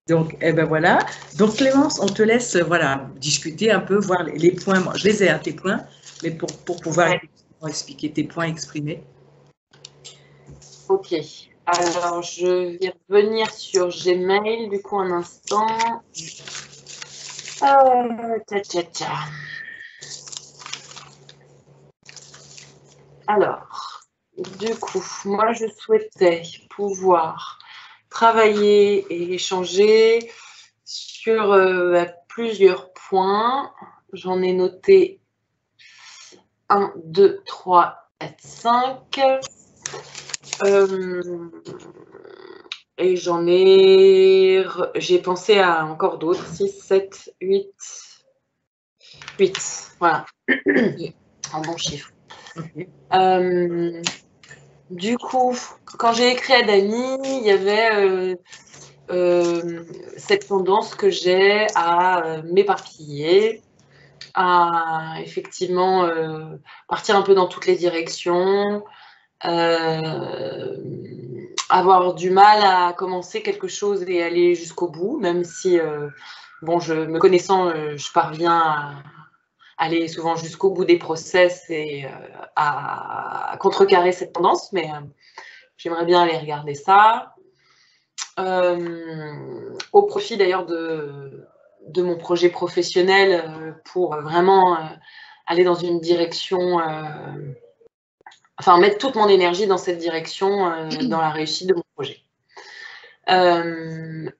Donc, eh ben voilà. Donc, Clémence, on te laisse voilà, discuter un peu, voir les points. Moi, je les ai, tes points, mais pour pouvoir expliquer tes points exprimés. Ok. Alors, je vais revenir sur Gmail, du coup, un instant. Alors, du coup, moi, je souhaitais pouvoir travailler et échanger sur plusieurs points. J'en ai noté 1, 2, 3, 4, 5. Et j'ai pensé à encore d'autres, 6, 7, 8. 8, voilà. Un bon chiffre. Okay. Du coup, quand j'ai écrit à Dany, il y avait cette tendance que j'ai à m'éparpiller, à effectivement partir un peu dans toutes les directions, avoir du mal à commencer quelque chose et aller jusqu'au bout, même si, bon, me connaissant, je parviens à aller souvent jusqu'au bout des process et à contrecarrer cette tendance, mais j'aimerais bien aller regarder ça. Au profit d'ailleurs de mon projet professionnel pour vraiment aller dans une direction, enfin mettre toute mon énergie dans cette direction, dans la réussite de mon projet.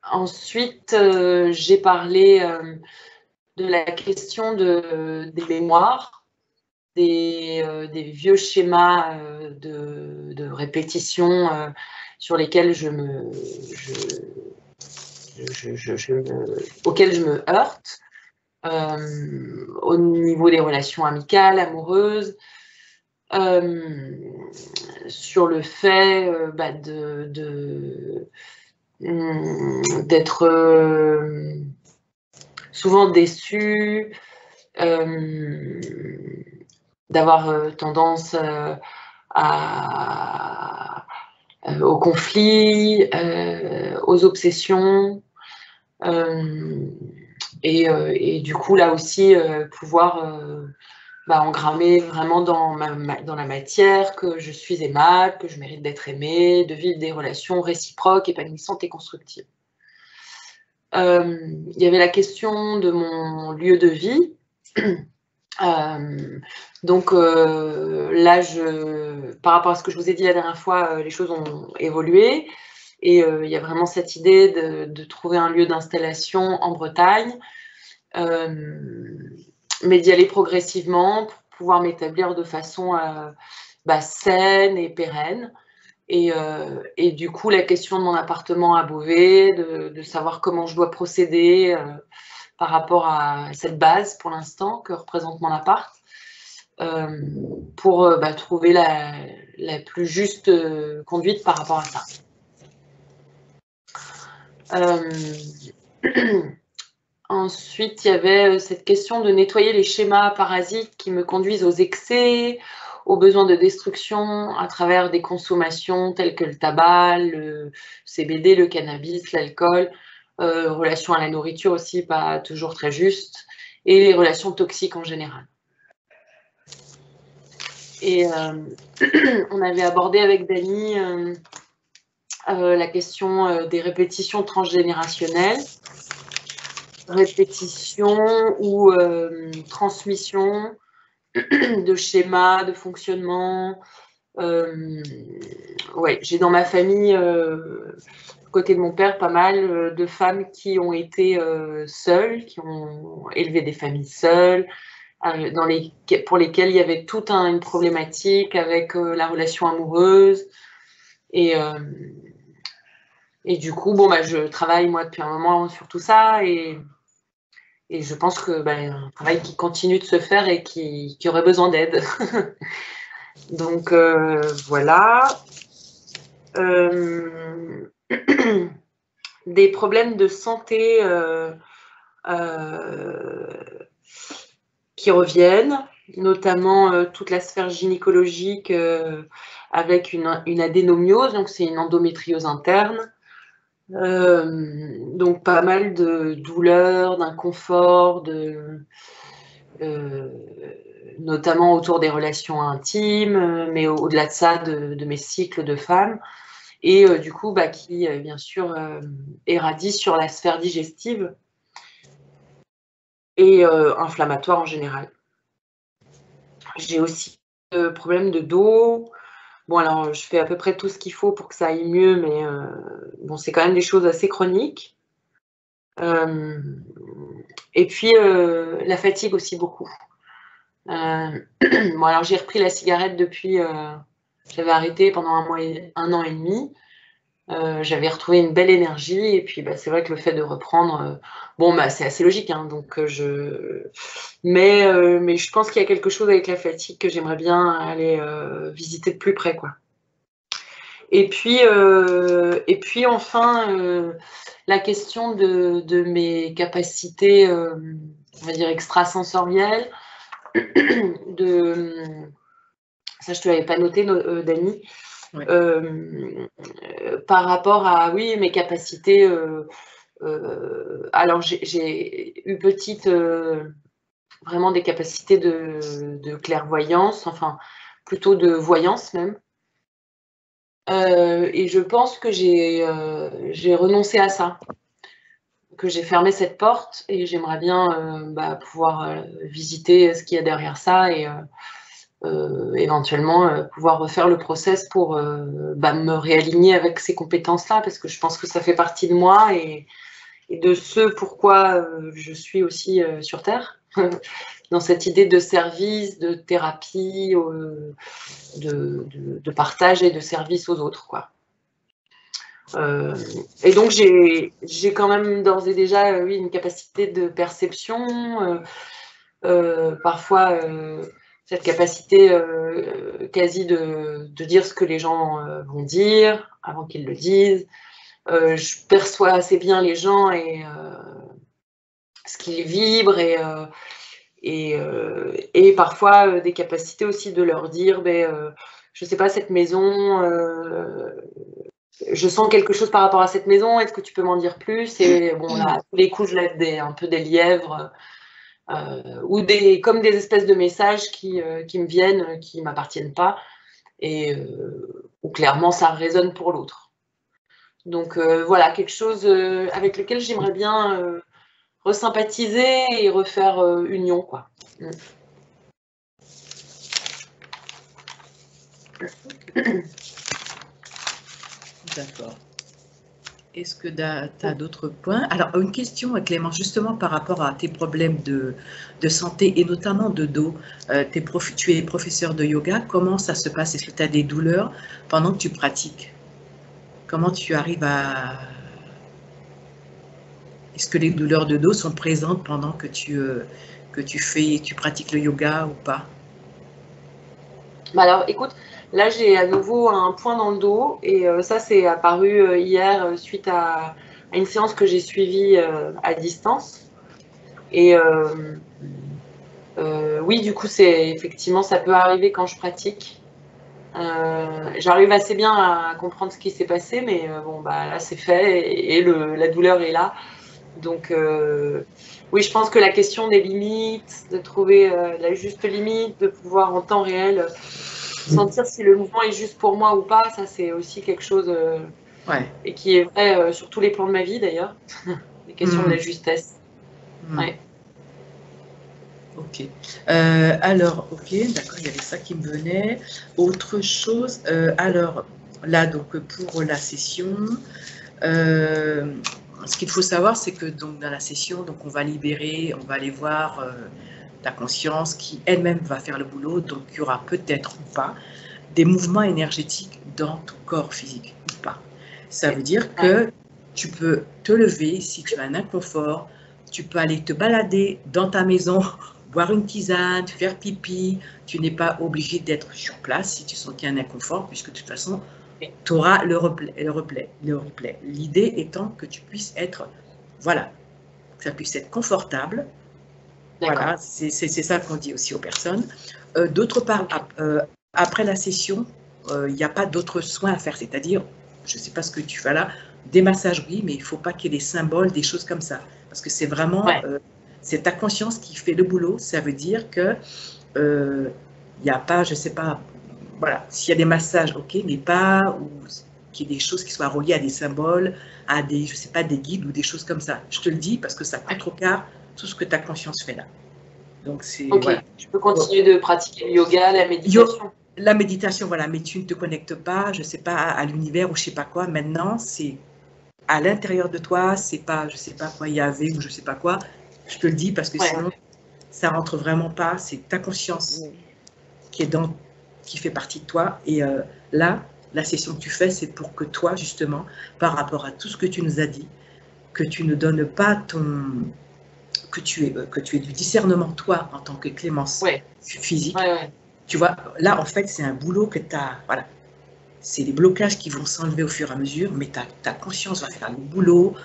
Ensuite, j'ai parlé de la question des mémoires, des vieux schémas de répétition sur lesquels auxquels je me heurte au niveau des relations amicales, amoureuses, sur le fait d'être souvent déçue, d'avoir tendance au conflit, aux obsessions, et du coup là aussi pouvoir engrammer vraiment dans la matière que je suis aimable, que je mérite d'être aimée, de vivre des relations réciproques, épanouissantes et constructives. Il y avait la question de mon lieu de vie. Donc là, par rapport à ce que je vous ai dit la dernière fois, les choses ont évolué et il y a vraiment cette idée de trouver un lieu d'installation en Bretagne, mais d'y aller progressivement pour pouvoir m'établir de façon saine et pérenne. Et du coup, la question de mon appartement à Beauvais, de savoir comment je dois procéder par rapport à cette base pour l'instant que représente mon appart, pour trouver la plus juste conduite par rapport à ça. Ensuite, il y avait cette question de nettoyer les schémas parasites qui me conduisent aux excès, aux besoins de destruction à travers des consommations telles que le tabac, le CBD, le cannabis, l'alcool, relations à la nourriture aussi pas toujours très justes, et les relations toxiques en général. Et on avait abordé avec Dany la question des répétitions transgénérationnelles, répétition ou transmission de schémas, de fonctionnement. Ouais, j'ai dans ma famille, côté de mon père, pas mal de femmes qui ont été seules, qui ont élevé des familles seules, pour lesquelles il y avait toute une problématique avec la relation amoureuse. Et du coup, je travaille moi depuis un moment sur tout ça et je pense que un travail qui continue de se faire et qui aurait besoin d'aide. Donc voilà. Des problèmes de santé qui reviennent, notamment toute la sphère gynécologique avec une adénomiose, donc c'est une endométriose interne. Donc pas mal de douleurs, d'inconfort, notamment autour des relations intimes, mais au-delà de ça, de mes cycles de femme, et du coup, qui bien sûr érradie sur la sphère digestive et inflammatoire en général. J'ai aussi problème de dos. Bon, alors je fais à peu près tout ce qu'il faut pour que ça aille mieux, mais bon, c'est quand même des choses assez chroniques. Et puis la fatigue aussi beaucoup. Bon, alors j'ai repris la cigarette depuis, j'avais arrêté pendant un an et demi. J'avais retrouvé une belle énergie, et puis c'est vrai que le fait de reprendre, bon, c'est assez logique, hein, donc mais je pense qu'il y a quelque chose avec la fatigue que j'aimerais bien aller visiter de plus près, quoi. Et puis enfin, la question de mes capacités, on va dire extrasensorielles, ça je te l'avais pas noté, Dani, Ouais. par rapport à, oui, mes capacités. Alors j'ai eu petite vraiment des capacités de clairvoyance, enfin plutôt de voyance même. Et je pense que j'ai renoncé à ça, que j'ai fermé cette porte, et j'aimerais bien pouvoir visiter ce qu'il y a derrière ça, et éventuellement pouvoir refaire le process pour me réaligner avec ces compétences-là, parce que je pense que ça fait partie de moi et de ce pourquoi je suis aussi sur Terre, dans cette idée de service, de thérapie, de partage et de service aux autres, quoi. Et donc j'ai quand même d'ores et déjà oui, une capacité de perception, parfois cette capacité quasi de dire ce que les gens vont dire avant qu'ils le disent. Je perçois assez bien les gens et ce qu'ils vibrent, et parfois des capacités aussi de leur dire, je sais pas, cette maison, je sens quelque chose par rapport à cette maison, est-ce que tu peux m'en dire plus? Et bon, là, tous les coups, je lève un peu des lièvres, ou comme des espèces de messages qui me viennent, qui ne m'appartiennent pas, et où clairement ça résonne pour l'autre. Donc voilà, quelque chose avec lequel j'aimerais bien resympathiser et refaire union, quoi. D'accord. Est-ce que tu as d'autres points? Alors, une question, Clémence, justement par rapport à tes problèmes de santé et notamment de dos. Tu es professeur de yoga. Comment ça se passe? Est-ce que tu as des douleurs pendant que tu pratiques? Comment tu arrives à... Est-ce que les douleurs de dos sont présentes pendant que tu pratiques le yoga ou pas? Alors, écoute, là, j'ai à nouveau un point dans le dos, et ça, c'est apparu hier suite à une séance que j'ai suivie à distance. Et oui, du coup, effectivement, ça peut arriver quand je pratique. J'arrive assez bien à comprendre ce qui s'est passé, mais bon, là, c'est fait, et la douleur est là. Donc, oui, je pense que la question des limites, de trouver la juste limite, de pouvoir en temps réel sentir si le mouvement est juste pour moi ou pas, ça c'est aussi quelque chose Ouais. et qui est vrai sur tous les plans de ma vie d'ailleurs, les questions de la justesse. Ouais. Ok. Alors, ok, d'accord, il y avait ça qui me venait. Autre chose, alors là, donc pour la session, ce qu'il faut savoir, c'est que donc dans la session, donc on va libérer, on va aller voir ta conscience qui elle-même va faire le boulot. Donc il y aura peut-être ou pas des mouvements énergétiques dans ton corps physique ou pas. Ça veut dire que tu peux te lever si tu as un inconfort, tu peux aller te balader dans ta maison, boire une tisane, faire pipi. Tu n'es pas obligé d'être sur place si tu sens qu'il y a un inconfort, puisque de toute façon, tu auras le replay. L'idée étant que tu puisses être, voilà, que ça puisse être confortable. Voilà, c'est ça qu'on dit aussi aux personnes. D'autre part, après la session, il n'y a pas d'autres soins à faire, c'est-à-dire, je ne sais pas ce que tu fais là, Des massages, oui, mais il ne faut pas qu'il y ait des symboles, des choses comme ça. Parce que c'est vraiment, Ouais. c'est ta conscience qui fait le boulot. Ça veut dire que il n'y a pas, je ne sais pas, voilà, s'il y a des massages, ok, mais pas qu'il y ait des choses qui soient reliées à des symboles, à des, je sais pas, des guides ou des choses comme ça. Je te le dis parce que ça contrecarre tout ce que ta conscience fait là. Donc c'est, Ok, voilà. je peux continuer de pratiquer le yoga, la méditation. La méditation, voilà, mais tu ne te connectes pas, je ne sais pas, à l'univers ou je ne sais pas quoi. Maintenant, c'est à l'intérieur de toi, c'est pas, je ne sais pas quoi, Yahvé ou je ne sais pas quoi. Je te le dis parce que Ouais. sinon, ça rentre vraiment pas. C'est ta conscience Oui. qui fait partie de toi. Et là, la session que tu fais, c'est pour que toi, justement, par rapport à tout ce que tu nous as dit, que tu ne donnes pas que tu aies du discernement, toi, en tant que Clémence physique. Ouais. Tu vois, là, en fait, c'est un boulot que tu as, voilà. C'est des blocages qui vont s'enlever au fur et à mesure, mais ta conscience va faire le boulot.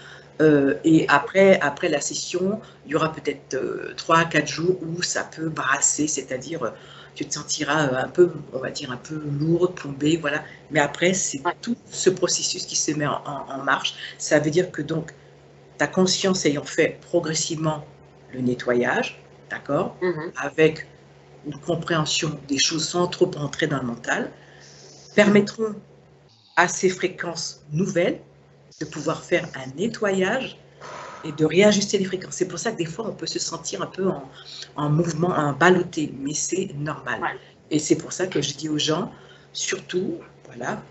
Et après la session, il y aura peut-être 3 à 4 jours où ça peut brasser, c'est-à-dire tu te sentiras un peu, on va dire, un peu lourde, plombée, voilà. Mais après, c'est tout ce processus qui se met en marche. Ça veut dire que donc, ta conscience ayant fait progressivement le nettoyage, d'accord, avec une compréhension des choses sans trop entrer dans le mental, permettront à ces fréquences nouvelles de pouvoir faire un nettoyage et de réajuster les fréquences. C'est pour ça que des fois, on peut se sentir un peu en mouvement, en ballotté, mais c'est normal. Ouais. Et c'est pour ça que je dis aux gens, surtout, voilà,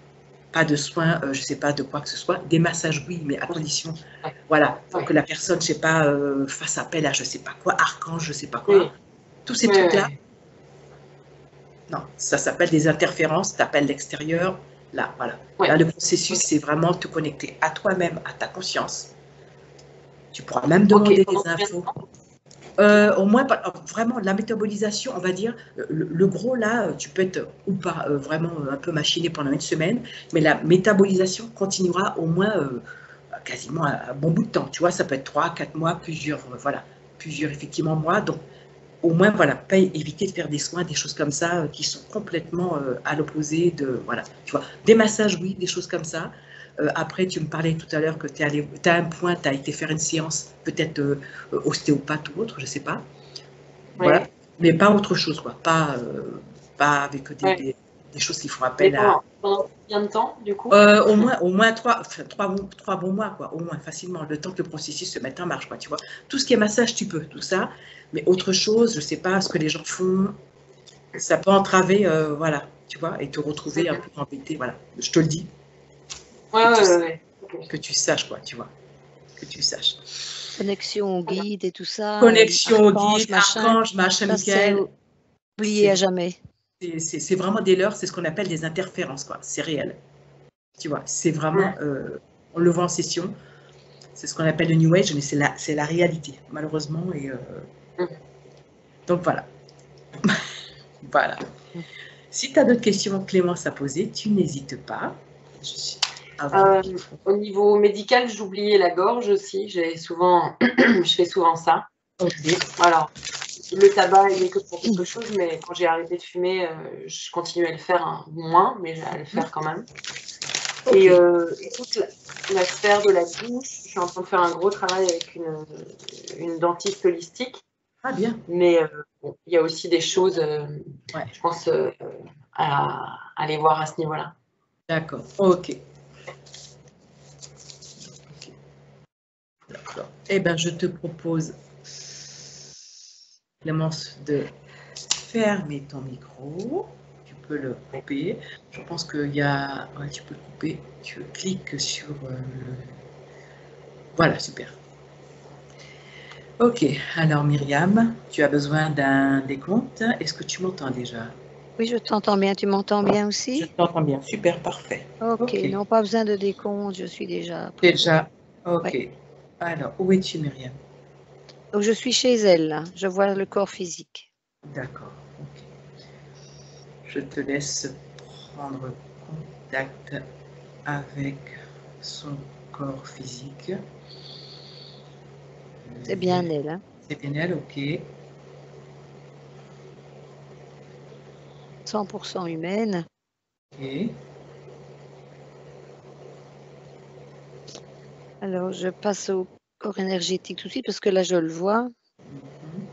pas de soins, je ne sais pas de quoi que ce soit, des massages, oui, mais à condition, voilà, pour que la personne, je ne sais pas, fasse appel à je ne sais pas quoi, archange, je ne sais pas quoi, tous ces trucs-là. Non, ça s'appelle des interférences, tu appelles l'extérieur, là, voilà. Là, le processus, c'est vraiment te connecter à toi-même, à ta conscience. Tu pourras même demander des infos. Au moins, vraiment, la métabolisation, on va dire, le gros, là, tu peux être ou pas vraiment un peu machiné pendant une semaine, mais la métabolisation continuera au moins quasiment un bon bout de temps. Tu vois, ça peut être 3, 4 mois, plusieurs, voilà, plusieurs, effectivement, mois. Donc, au moins, voilà, pas éviter de faire des soins, des choses comme ça, qui sont complètement à l'opposé de, voilà, tu vois, des massages, oui, des choses comme ça. Après, tu me parlais tout à l'heure que tu as un point, tu as été faire une séance, peut-être ostéopathe ou autre, je ne sais pas. Voilà, mais pas autre chose, quoi. Pas avec des choses qui font appel à. Pendant combien de temps, du coup Au moins 3 bons mois, quoi, au moins, facilement, le temps que le processus se mette en marche, quoi, tu vois. Tout ce qui est massage, tu peux, tout ça, mais autre chose, je ne sais pas ce que les gens font, ça peut entraver, voilà, tu vois, et te retrouver un peu embêté, voilà, je te le dis. Que tu saches, quoi, tu vois, que tu saches. Connexion au guide et tout ça. Connexion au guide, archange, machin, Michael. Oublié à jamais. C'est vraiment des leurres, c'est ce qu'on appelle des interférences, quoi. C'est réel. Tu vois, c'est vraiment, on le voit en session, c'est ce qu'on appelle le New Age, mais c'est la réalité, malheureusement. Et donc voilà. Voilà. Si tu as d'autres questions, Clémence, à poser, tu n'hésites pas. Au niveau médical, j'oubliais la gorge aussi. Je fais souvent ça. Alors, le tabac il n'est que pour quelque chose, mais quand j'ai arrêté de fumer, je continue à le faire moins, mais à le faire quand même. Et toute la sphère de la bouche, je suis en train de faire un gros travail avec une dentiste holistique. Ah bien. Mais il y a aussi des choses, je pense, à aller voir à ce niveau-là. D'accord, ok. D'accord. Eh bien, je te propose, Clémence, de fermer ton micro. Tu peux le couper. Je pense qu'il y a... Ouais, tu peux le couper. Tu cliques sur le... Voilà, super. Ok, alors Myriam, tu as besoin d'un décompte. Est-ce que tu m'entends déjà? Oui, je t'entends bien. Tu m'entends bien aussi? Je t'entends bien, super, parfait. Ok, non, pas besoin de décompte, je suis déjà... Déjà, ok. Alors, où es-tu, Myriam? Donc, je suis chez elle, là. Je vois le corps physique. D'accord, ok. Je te laisse prendre contact avec son corps physique. C'est bien elle, hein? C'est bien elle, ok. 100% humaine. Ok. Alors, je passe au corps énergétique tout de suite parce que là, je le vois. Mhm.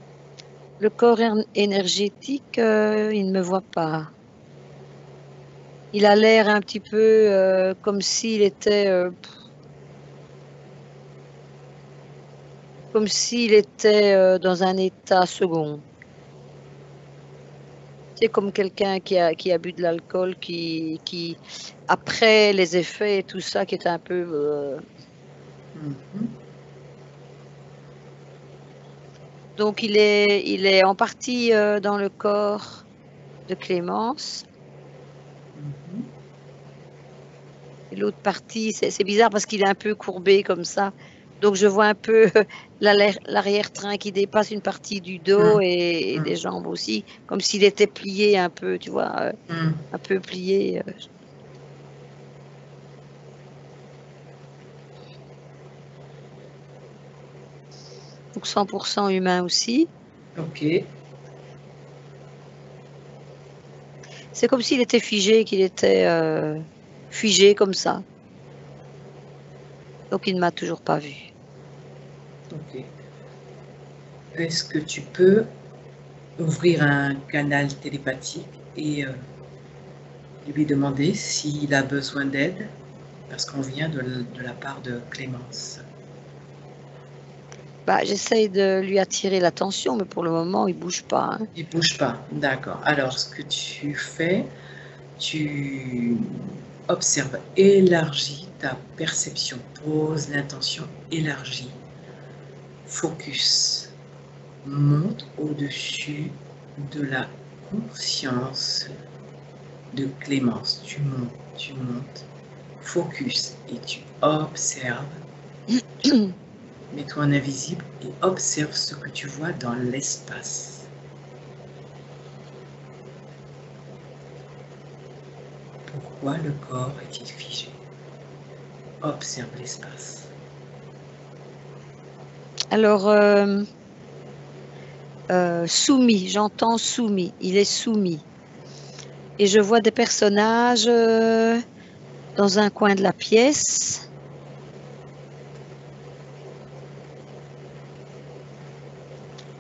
Le corps énergétique, il ne me voit pas. Il a l'air un petit peu comme s'il était, dans un état second. C'est comme quelqu'un qui a bu de l'alcool, qui après les effets et tout ça, qui est un peu. Mhm. Donc il est en partie dans le corps de Clémence. Mhm. Et l'autre partie, c'est bizarre parce qu'il est un peu courbé comme ça. Donc je vois un peu l'arrière-train qui dépasse une partie du dos et des jambes aussi, comme s'il était plié un peu, tu vois, Mhm. un peu plié. Donc 100% humain aussi. Ok. C'est comme s'il était figé, qu'il était figé comme ça. Donc il ne m'a toujours pas vu. Ok. Est-ce que tu peux ouvrir un canal télépathique et lui demander s'il a besoin d'aide? Parce qu'on vient de la part de Clémence. Bah, j'essaye de lui attirer l'attention, mais pour le moment, il bouge pas, hein. Il bouge pas. D'accord. Alors, ce que tu fais, tu observes, élargis ta perception, pose l'intention, élargis, focus, monte au-dessus de la conscience de Clémence. Tu montes, focus et tu observes. Mets-toi en invisible et observe ce que tu vois dans l'espace. Pourquoi le corps est-il figé? Observe l'espace. Alors, soumis, j'entends soumis, il est soumis. Et je vois des personnages dans un coin de la pièce.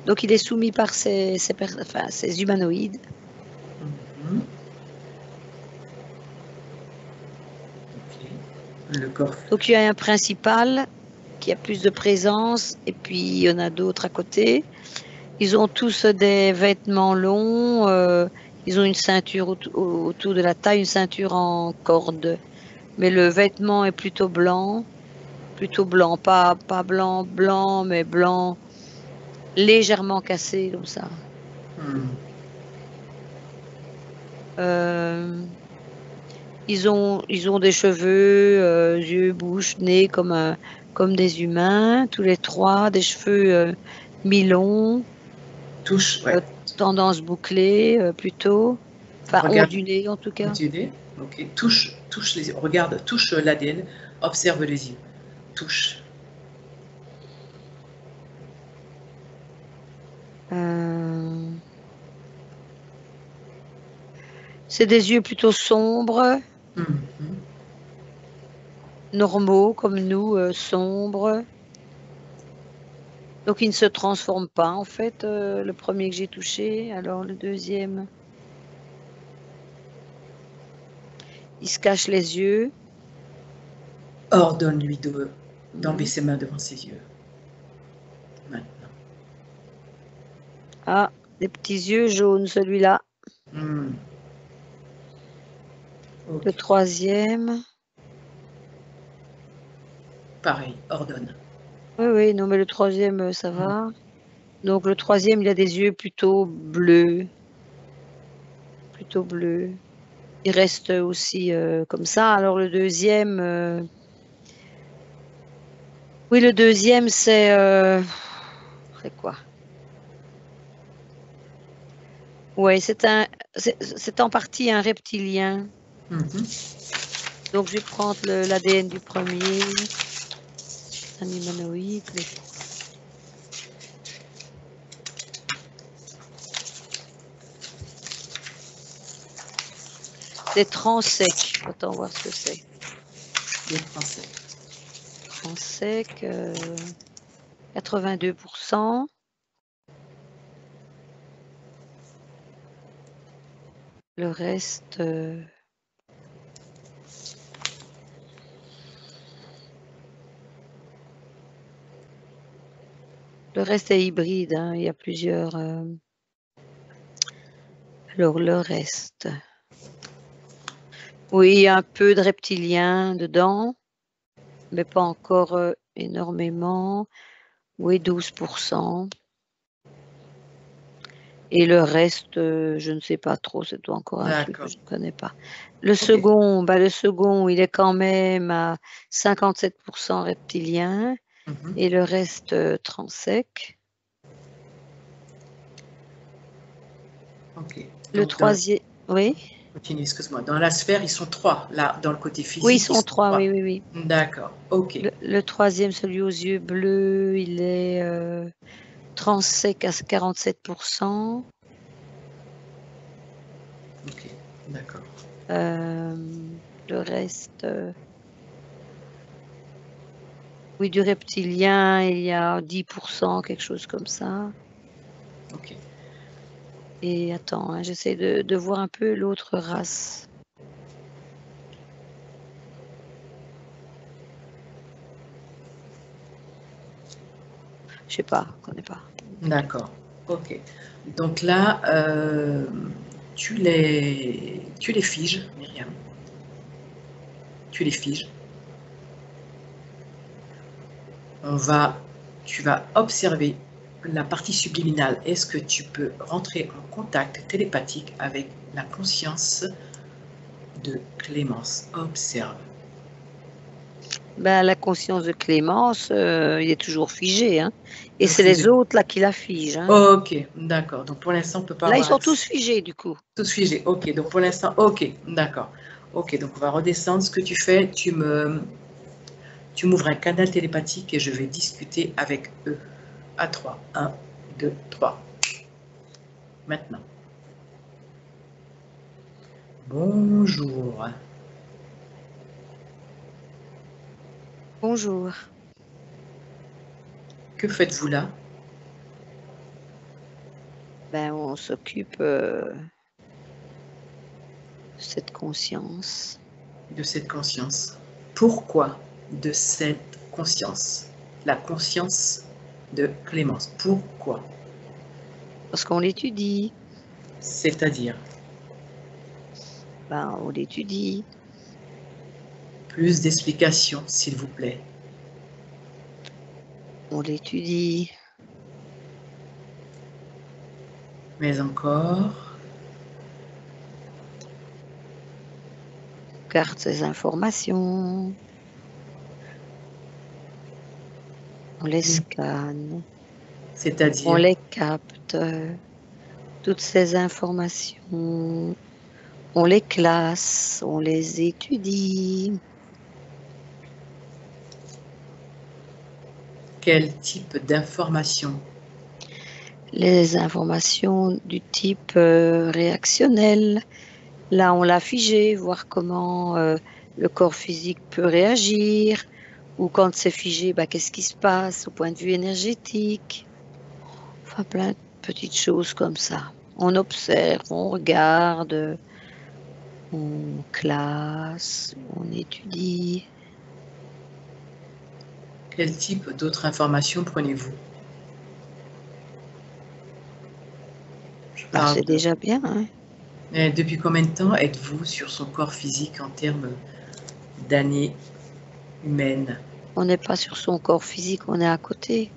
Donc, il est soumis par ces humanoïdes. Mhm. Ok. Le corps. Donc, il y a un principal qui a plus de présence, et puis il y en a d'autres à côté. Ils ont tous des vêtements longs, ils ont une ceinture autour de la taille, une ceinture en corde. Mais le vêtement est plutôt blanc, pas blanc, blanc, mais blanc légèrement cassé comme ça. Hmm. Ils ont des cheveux, yeux, bouche, nez comme des humains, tous les trois, des cheveux mi-longs, Touche, ouais. tendance bouclée plutôt, enfin Regarde, ondulée en tout cas. tu dis, ok. Touche les yeux. Regarde, touche l'ADN. Observe les yeux. Touche. Euh, c'est des yeux plutôt sombres, Mhm. normaux comme nous, sombres. Donc il ne se transforme pas en fait, le premier que j'ai touché. Alors le deuxième, il se cache les yeux. Ordonne-lui d'enlever Mhm. ses mains devant ses yeux. Maintenant. Ah, des petits yeux jaunes, celui-là. Hmm. Le Ok. troisième. Pareil, ordonne. Oui, oui, non, mais le troisième, ça Hmm. va. Donc le troisième, il a des yeux plutôt bleus, plutôt bleus. Il reste aussi comme ça. Alors le deuxième, oui, le deuxième, c'est quoi? Oui, c'est en partie un reptilien. Mhm. Donc je vais prendre l'ADN du premier, un humanoïde. C'est transec. Attends voir ce que c'est. Les Français. Transec, 82%. Le reste, est hybride, hein. Il y a plusieurs. Alors, le reste. Oui, il y a un peu de reptiliens dedans, mais pas encore énormément. Oui, 12%. Et le reste, je ne sais pas trop, c'est encore un truc que D'accord. je ne connais pas. Le second, il est quand même à 57% reptilien Mhm. et le reste transec. Ok. Le Donc, troisième, oui. continue, excuse-moi. Dans la sphère, ils sont 3. Là, dans le côté Oui, ils physique, ils sont sont 3, 3. oui. D'accord. Ok. Le troisième, celui aux yeux bleus, il est transec à 47%. Ok. D'accord. Le reste, oui, du reptilien, il y a 10%, quelque chose comme ça. Ok. Et attends, hein, j'essaie de voir un peu l'autre race. Je sais pas, je connais pas. D'accord. Ok. Donc là, tu les figes, Myriam. Tu les figes. Tu vas observer la partie subliminale. Est-ce que tu peux rentrer en contact télépathique avec la conscience de Clémence? Observe. Ben, la conscience de Clémence, il est toujours figé, hein. Et Toujours c'est les figé. autres là qui la figent, hein. Ok, d'accord. Donc pour l'instant, on ne peut pas Là, ils avoir sont tous accès. figés du coup. Tous figés. Ok, donc pour l'instant, ok, d'accord. Ok, donc on va redescendre. Ce que tu fais, tu m'ouvres un canal télépathique et je vais discuter avec eux. À 3. 1, 2, 3. Maintenant. Bonjour. Bonjour. Que faites-vous là? Ben, on s'occupe de cette conscience. De cette conscience. Pourquoi de cette conscience? La conscience de Clémence. Pourquoi? Parce qu'on l'étudie. C'est-à-dire, Ben, on l'étudie. plus d'explications, s'il vous plaît. On l'étudie. Mais encore, On garde ces informations. On les scanne. On c'est-à-dire, les capte. Toutes ces informations. On les classe. On les étudie. quel type d'informations? Les informations du type réactionnel. Là, on l'a figé, voir comment le corps physique peut réagir, ou quand c'est figé, bah, qu'est-ce qui se passe au point de vue énergétique. Enfin, plein de petites choses comme ça. On observe, on regarde, on classe, on étudie. Quel type d'autres informations prenez-vous? Je Bah, parle c'est de... déjà bien, hein. Mais depuis combien de temps êtes-vous sur son corps physique en termes d'années humaines? On n'est pas sur son corps physique, on est à côté.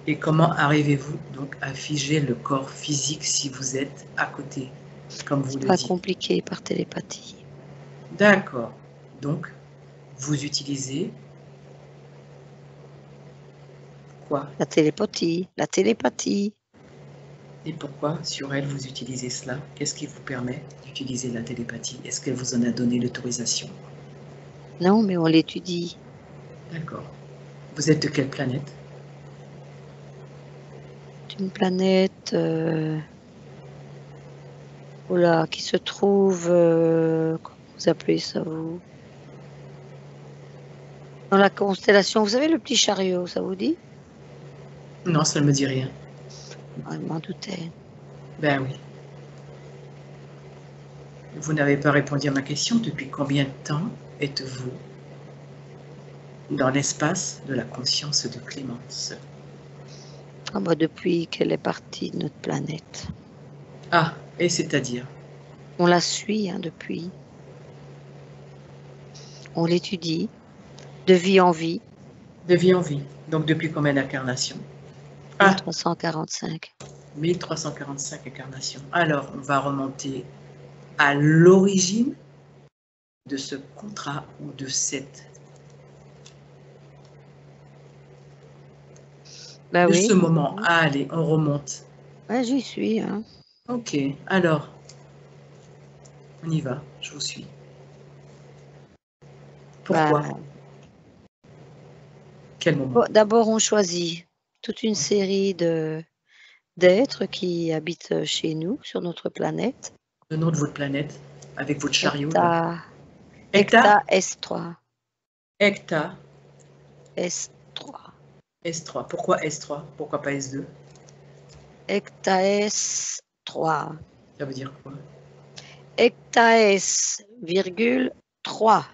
Et comment arrivez-vous donc à figer le corps physique si vous êtes à côté, comme vous C'est le pas dites? compliqué par télépathie. D'accord. Donc, vous utilisez quoi? La télépathie, la télépathie. Et pourquoi sur elle vous utilisez cela? Qu'est-ce qui vous permet d'utiliser la télépathie? Est-ce qu'elle vous en a donné l'autorisation? Non, mais on l'étudie. D'accord. Vous êtes de quelle planète? Une planète qui se trouve, comment vous appelez ça vous? Dans la constellation, vous savez le petit chariot, ça vous dit? Non, ça ne me dit rien. Ah, je m'en doutais. Ben oui. Vous n'avez pas répondu à ma question. Depuis combien de temps êtes-vous dans l'espace de la conscience de Clémence? Ah, bah, depuis qu'elle est partie de notre planète. Ah, et c'est-à-dire? On la suit depuis. On l'étudie de vie en vie. De vie en vie. Donc depuis combien d'incarnations? Ah, 1345. 1345 incarnations. Alors, on va remonter à l'origine de ce contrat ou de cette... Bah de oui. ce moment. Ah, allez, on remonte. Ouais, j'y suis. Hein. Ok, alors, on y va, je vous suis. Pourquoi? Bah, Quel moment? d'abord, on choisit toute une série d'êtres qui habitent chez nous, sur notre planète. Le nom de votre planète, avec votre chariot là. Hecta S3. Hecta S3. S3. Pourquoi S3? Pourquoi pas S2? Hecta S3. Ça veut dire quoi? Hecta S, virgule 3.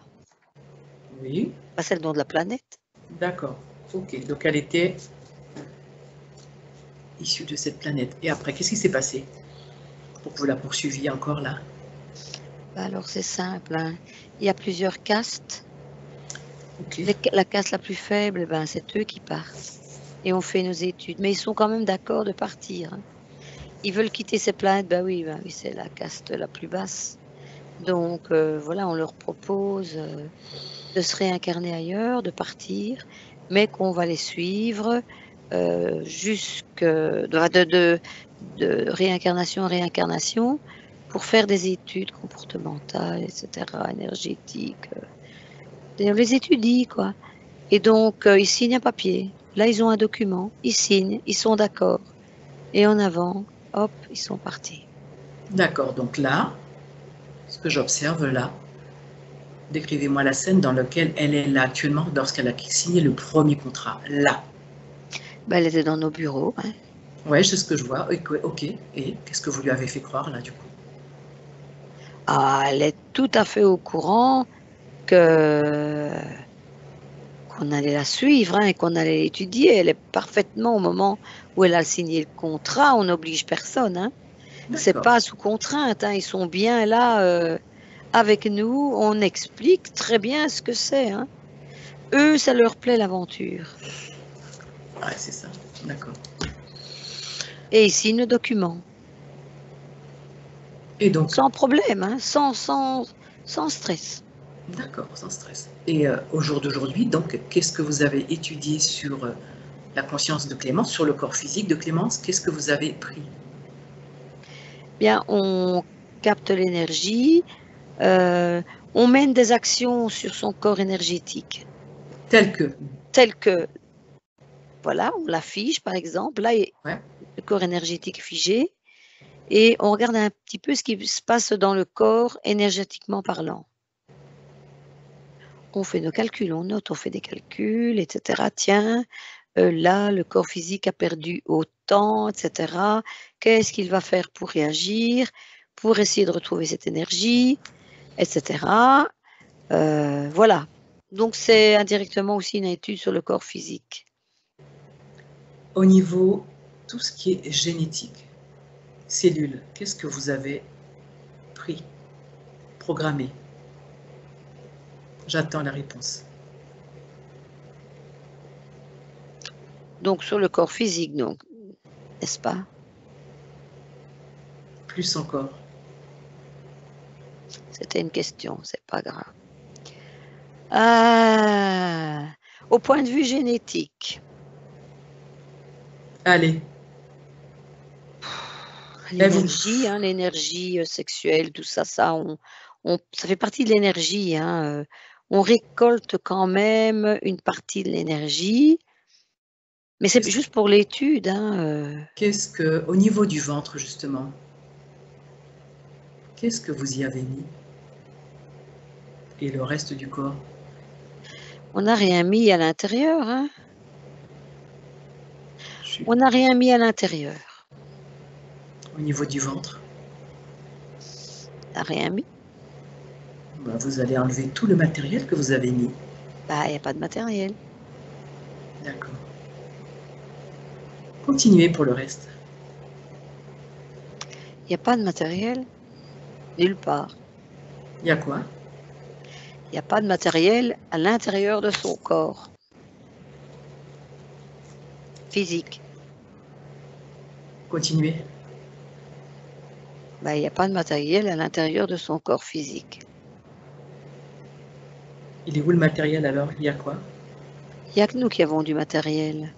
Oui, Bah, c'est le nom de la planète. d'accord. Ok, donc elle était issue de cette planète. Et après, qu'est-ce qui s'est passé pour que vous la poursuiviez encore là? Bah, alors, c'est simple. Hein. Il y a plusieurs castes. Ok. La caste la plus faible, ben, c'est eux qui partent. Et on fait nos études. Mais ils sont quand même d'accord de partir. Hein. Ils veulent quitter ces planètes, ben oui, c'est la caste la plus basse. Donc voilà, on leur propose de se réincarner ailleurs, de partir, mais qu'on va les suivre de réincarnation en réincarnation pour faire des études comportementales, etc., énergétiques. Et on les étudie, quoi. Et donc, ils signent un papier. Là, ils ont un document. Ils signent, ils sont d'accord. Et en avant, hop, ils sont partis. D'accord, donc là, ce que j'observe là, décrivez-moi la scène dans laquelle elle est là actuellement lorsqu'elle a signé le premier contrat. Là. Ben, elle était dans nos bureaux. Hein. Ouais, c'est ce que je vois. Ok. Et qu'est-ce que vous lui avez fait croire là du coup? Ah, elle est tout à fait au courant qu'on allait la suivre hein, et qu'on allait l'étudier. Elle est parfaitement au moment où elle a signé le contrat. On n'oblige personne. Hein. C'est pas sous contrainte. Hein. Ils sont bien là avec nous. On explique très bien ce que c'est. Hein. Eux, ça leur plaît l'aventure. Ouais, c'est ça. D'accord. Et ils signent le document. Et donc, sans problème, hein, sans stress. D'accord, sans stress. Et au jour d'aujourd'hui, donc, qu'est-ce que vous avez étudié sur la conscience de Clémence, sur le corps physique de Clémence? Qu'est-ce que vous avez pris? Bien, on capte l'énergie, on mène des actions sur son corps énergétique. Telles que, voilà, on l'affiche par exemple, là, le corps énergétique est figé, et on regarde un petit peu ce qui se passe dans le corps énergétiquement parlant. On fait nos calculs, on note, on fait des calculs, etc. Tiens, là, le corps physique a perdu autant, etc. Qu'est-ce qu'il va faire pour réagir, pour essayer de retrouver cette énergie, etc. Voilà. Donc, c'est indirectement aussi une étude sur le corps physique. Au niveau, tout ce qui est génétique, cellules, qu'est-ce que vous avez pris, programmé? J'attends la réponse. Donc, sur le corps physique, donc, n'est-ce pas? Plus encore. C'était une question, c'est pas grave. Au point de vue génétique. Allez. L'énergie, hein, l'énergie sexuelle, tout ça, ça fait partie de l'énergie. Hein, on récolte quand même une partie de l'énergie, mais c'est juste pour l'étude. Hein, Qu'est-ce que, au niveau du ventre justement, qu'est-ce que vous y avez mis? Et le reste du corps? On n'a rien mis à l'intérieur, hein. Je- On n'a rien mis à l'intérieur. Au niveau du ventre, On n'a rien mis. bah, vous allez enlever tout le matériel que vous avez mis. Bah, il n'y a pas de matériel. D'accord. Continuez pour le reste. Il n'y a pas de matériel nulle part. Il y a quoi? Il n'y a pas de matériel à l'intérieur de son corps physique. Continuez. Bah, il n'y a pas de matériel à l'intérieur de son corps physique. Il est où le matériel alors? Il y a quoi? Il n'y a que nous qui avons du matériel.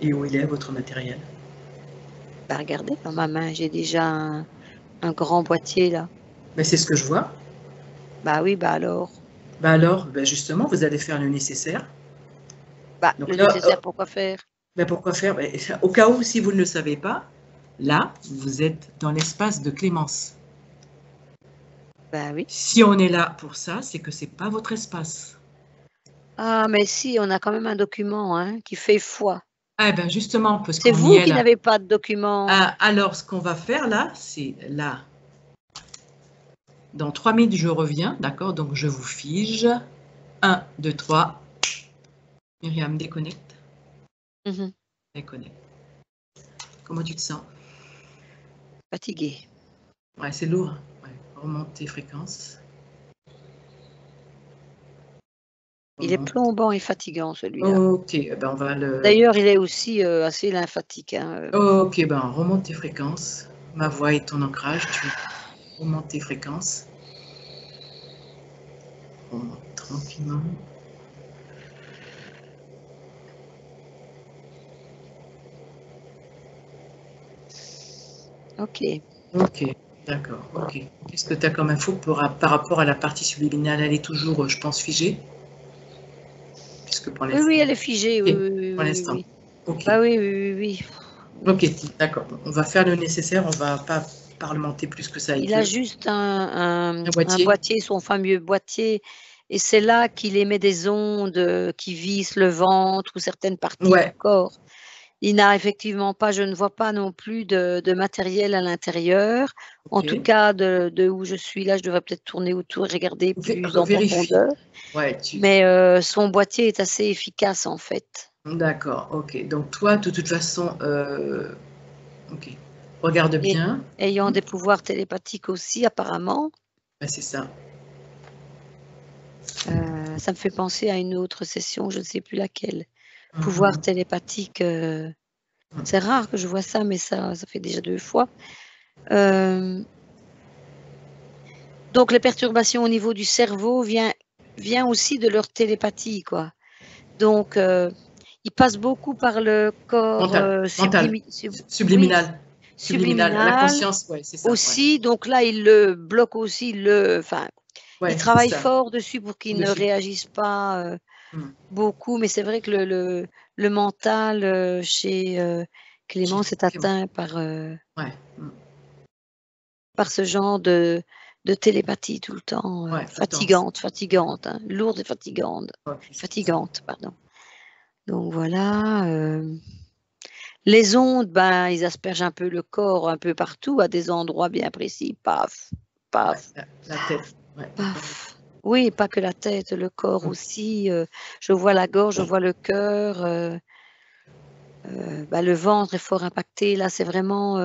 Et où il est votre matériel? Bah, regardez, dans ma main, j'ai déjà un grand boîtier là. Ben, c'est ce que je vois. Bah oui, bah alors. Ben alors, ben justement, vous allez faire le nécessaire. Bah, Donc le là, nécessaire, pourquoi faire? Ben pourquoi faire? Ben, au cas où, si vous ne le savez pas, là, vous êtes dans l'espace de Clémence. Bah oui. Si on est là pour ça, c'est que c'est pas votre espace. Ah, mais si, on a quand même un document hein, qui fait foi. Ah ben justement, parce C'est qu'on y vous est qui là. n'avez pas de document. Ah, alors, ce qu'on va faire là, c'est là. Dans 3 minutes, je reviens, d'accord? Donc, je vous fige. 1, 2, 3. Myriam, déconnecte. Mhm. Déconnecte. Comment tu te sens? Fatigué. Ouais, c'est lourd. Ouais. Remonter fréquence. Il est plombant et fatigant celui-là. Ok, ben on va le... D'ailleurs, il est aussi assez lymphatique. Hein. Ok, ben remonte tes fréquences. Ma voix est ton ancrage. Tu remontes tes fréquences. Remonte tranquillement. Ok. Ok, d'accord. Ok. Qu'est-ce que tu as comme info par rapport à la partie subliminale? Elle est toujours, je pense, figée? Puisque pour Oui, l'instant. oui, elle est figée. Ok, Oui, oui, oui, pour oui, l'instant. oui. Ok. Bah oui, oui, oui, oui. Ok, d'accord. On va faire le nécessaire. On va pas parlementer plus que ça avec Il a eux. juste Un un boîtier. boîtier, son fameux boîtier, et c'est là qu'il émet des ondes qui visent le ventre ou certaines parties Ouais. du corps. Il n'a effectivement pas, je ne vois pas non plus de matériel à l'intérieur. En Ok. tout cas, de où je suis là, je devrais peut-être tourner autour et regarder plus en Vérifie. profondeur. Ouais, Mais son boîtier est assez efficace en fait. D'accord, ok. Donc toi, de toute façon, ok. Regarde Et bien. ayant des pouvoirs télépathiques aussi, apparemment, Ben, c'est ça. ça me fait penser à une autre session, je ne sais plus laquelle. Pouvoir télépathique, c'est rare que je vois ça, mais ça fait déjà 2 fois. Donc les perturbations au niveau du cerveau vient aussi de leur télépathie, quoi. Donc ils passent beaucoup par le corps Mental. oui, Subliminal. Subliminal. La subliminal conscience, ouais, c'est ça. aussi. Donc là, ils le bloquent aussi, enfin, Ouais, ils c'est travaillent ça. fort dessus pour qu'ils ne Dessus. réagissent pas beaucoup. Mais c'est vrai que le mental chez Clémence est atteint Ouais. par ce genre de télépathie tout le temps, Ouais, tout le temps. fatigante, hein, lourde et fatigante, Ouais, pardon. Donc voilà. Les ondes, ben, ils aspergent un peu le corps un peu partout, à des endroits bien précis. Paf, paf, ouais, la tête. Ouais, paf. Oui, pas que la tête, le corps aussi. Je vois la gorge, je vois le cœur. Ben, le ventre est fort impacté. Là, c'est vraiment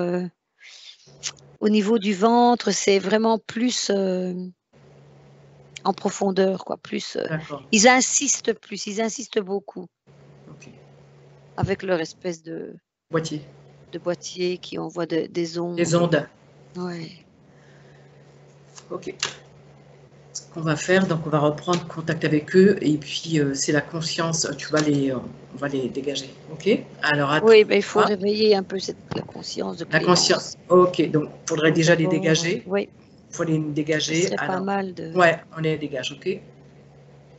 au niveau du ventre, c'est vraiment plus en profondeur, quoi. Plus, d'accord. ils insistent beaucoup Ok. avec leur espèce de Boîtier. boîtier qui envoie des ondes. Les ondes. Ouais. Ok. Ce qu'on va faire, donc on va reprendre contact avec eux et puis c'est la conscience, on va les dégager. Ok. Alors à Oui, ben, il faut 3. réveiller un peu la conscience de La conscience. Clémence. Ok, donc il faudrait Donc déjà les d'abord, dégager. oui, Il faut les ce dégager. serait pas Alors, mal de... ouais, on les dégage, ok.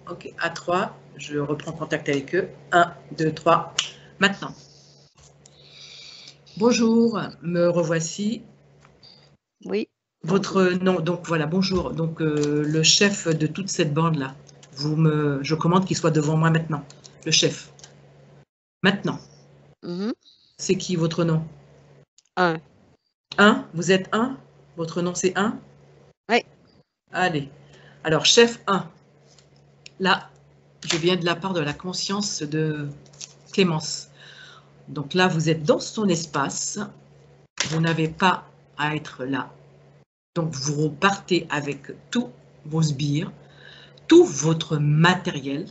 Ok, à 3, je reprends contact avec eux. 1, 2, 3, maintenant. Bonjour, me revoici. Oui. Votre nom, donc voilà, bonjour. Donc le chef de toute cette bande-là, je commande qu'il soit devant moi maintenant, le chef. Maintenant. C'est qui votre nom? 1. 1, vous êtes 1? Votre nom c'est 1? Oui. Allez. Alors, chef 1. Là, je viens de la part de la conscience de Clémence. Donc là, vous êtes dans son espace. Vous n'avez pas à être là. Donc, vous repartez avec tous vos sbires, tout votre matériel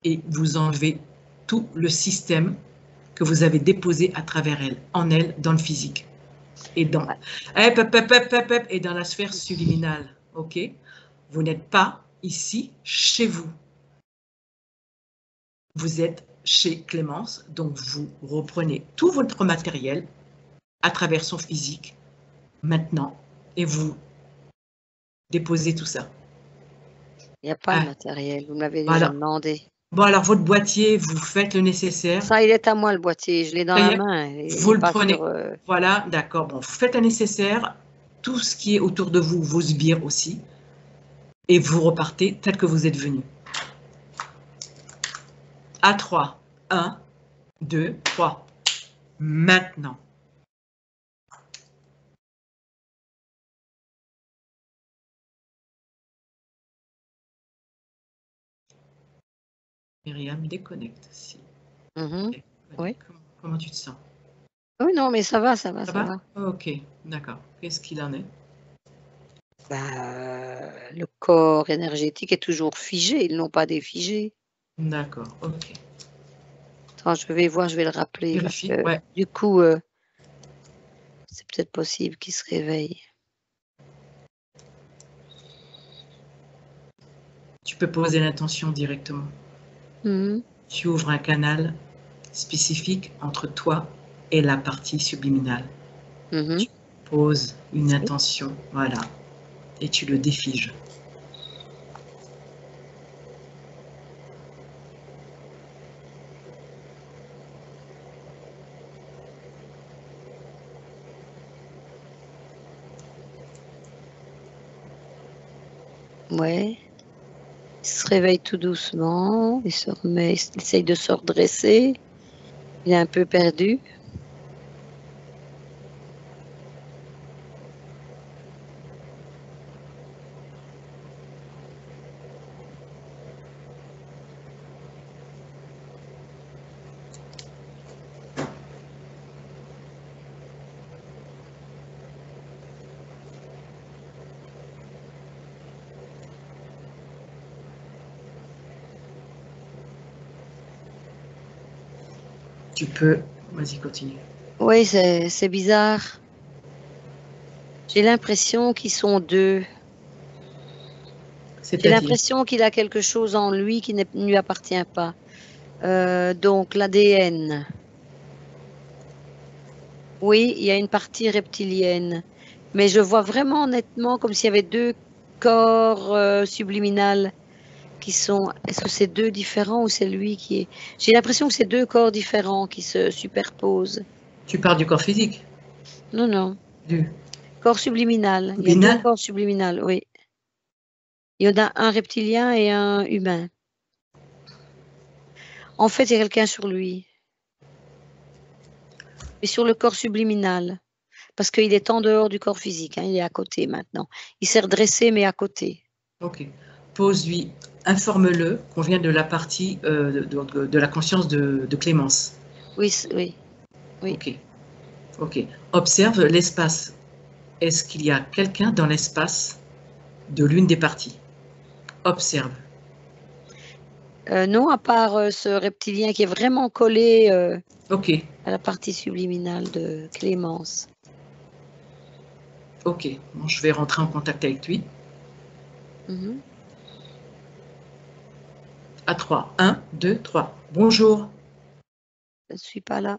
et vous enlevez tout le système que vous avez déposé à travers elle, en elle, dans le physique et dans, et dans la sphère subliminale. Ok? Vous n'êtes pas ici chez vous. Vous êtes chez Clémence, donc vous reprenez tout votre matériel à travers son physique maintenant et vous déposez tout ça. Il n'y a pas de matériel, vous me l'avez déjà Voilà. demandé. Bon, alors votre boîtier, vous faites le nécessaire. Ça, il est à moi le boîtier, je l'ai dans la main. Vous le prenez. Voilà, d'accord. Bon, vous faites le nécessaire, tout ce qui est autour de vous, vos sbires aussi, et vous repartez tel que vous êtes venu. À 3. 1, 2, 3. Maintenant. Myriam, déconnecte. Si. Oui. Comment tu te sens? Oui, non, mais ça va, ça va. Ok, d'accord. Qu'est-ce qu'il en est? Le corps énergétique est toujours figé, ils l'ont pas défigé. D'accord, ok. Attends, je vais voir, je vais le rappeler. Vérifie, parce que, ouais. Du coup, c'est peut-être possible qu'il se réveille. Tu peux poser l'intention directement. Tu ouvres un canal spécifique entre toi et la partie subliminale. Tu poses une intention, voilà, et tu le défiges. Ouais. Il se réveille tout doucement, il se remet, il essaye de se redresser. Il est un peu perdu. Tu peux, vas-y, continue. Oui, c'est bizarre. J'ai l'impression qu'ils sont deux. J'ai l'impression qu'il a quelque chose en lui qui ne lui appartient pas. Donc, l'ADN. Oui, il y a une partie reptilienne. Mais je vois vraiment nettement comme s'il y avait deux corps subliminales qui sont... Est-ce que c'est deux différents ou c'est lui qui est... J'ai l'impression que c'est deux corps différents qui se superposent. Tu parles du corps physique? Non, non. Du corps subliminal. Il y a deux corps subliminales, oui. Il y en a un reptilien et un humain. En fait, il y a quelqu'un sur lui. Mais sur le corps subliminal. Parce qu'il est en dehors du corps physique. Hein, il est à côté maintenant. Il s'est redressé, mais à côté. Ok. Pose-lui, informe-le qu'on vient de la partie de la conscience de Clémence. Oui, oui. Ok. Ok. Observe l'espace. Est-ce qu'il y a quelqu'un dans l'espace de l'une des parties? Observe. Non, à part ce reptilien qui est vraiment collé à la partie subliminale de Clémence. Ok, bon, je vais rentrer en contact avec lui. À 3. 1, 2, 3. Bonjour. Je ne suis pas là.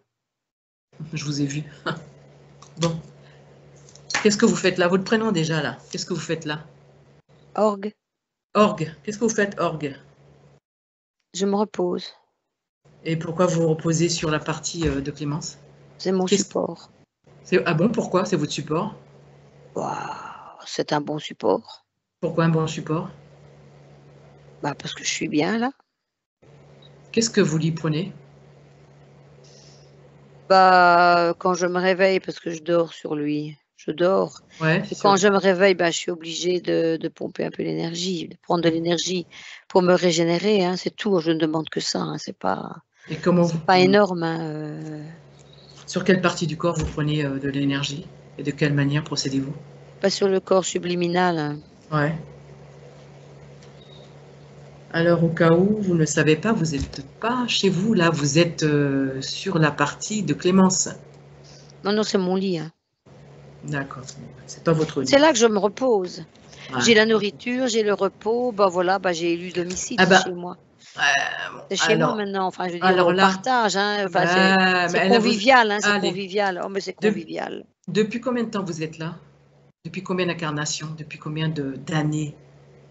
Je vous ai vu. Bon. Qu'est-ce que vous faites là? Votre prénom déjà là. Qu'est-ce que vous faites là? Orgue. Orgue. Qu'est-ce que vous faites, Orgue? Je me repose. Et pourquoi vous vous reposez sur la partie de Clémence? C'est mon support. Ah bon, pourquoi? C'est votre support? Wow, c'est un bon support. Pourquoi un bon support? Bah, parce que je suis bien là. Qu'est-ce que vous lui prenez? Bah, quand je me réveille, parce que je dors sur lui, je dors. Ouais, Et sur... quand je me réveille, bah, je suis obligée de pomper un peu l'énergie, de prendre de l'énergie pour me régénérer, hein, c'est tout. Je ne demande que ça, hein, Et comment c'est pas énorme. Hein, sur quelle partie du corps vous prenez de l'énergie? Et de quelle manière procédez-vous? pas sur le corps subliminal. Hein. Ouais. Alors, au cas où vous ne savez pas, vous n'êtes pas chez vous, là, vous êtes sur la partie de Clémence. Non, non, c'est mon lit. Hein. D'accord, c'est pas votre lit. C'est là que je me repose. Ouais. J'ai la nourriture, j'ai le repos, bah voilà, bah j'ai élu domicile, Ah bah, c'est chez moi. bon, C'est chez moi maintenant, enfin je veux dire, alors on là, partage, hein, enfin, bah, c'est mais là, convivial, hein, c'est allez. convivial. Oh, mais c'est convivial. Depuis combien de temps vous êtes là? Depuis combien d'incarnations? Depuis combien d'années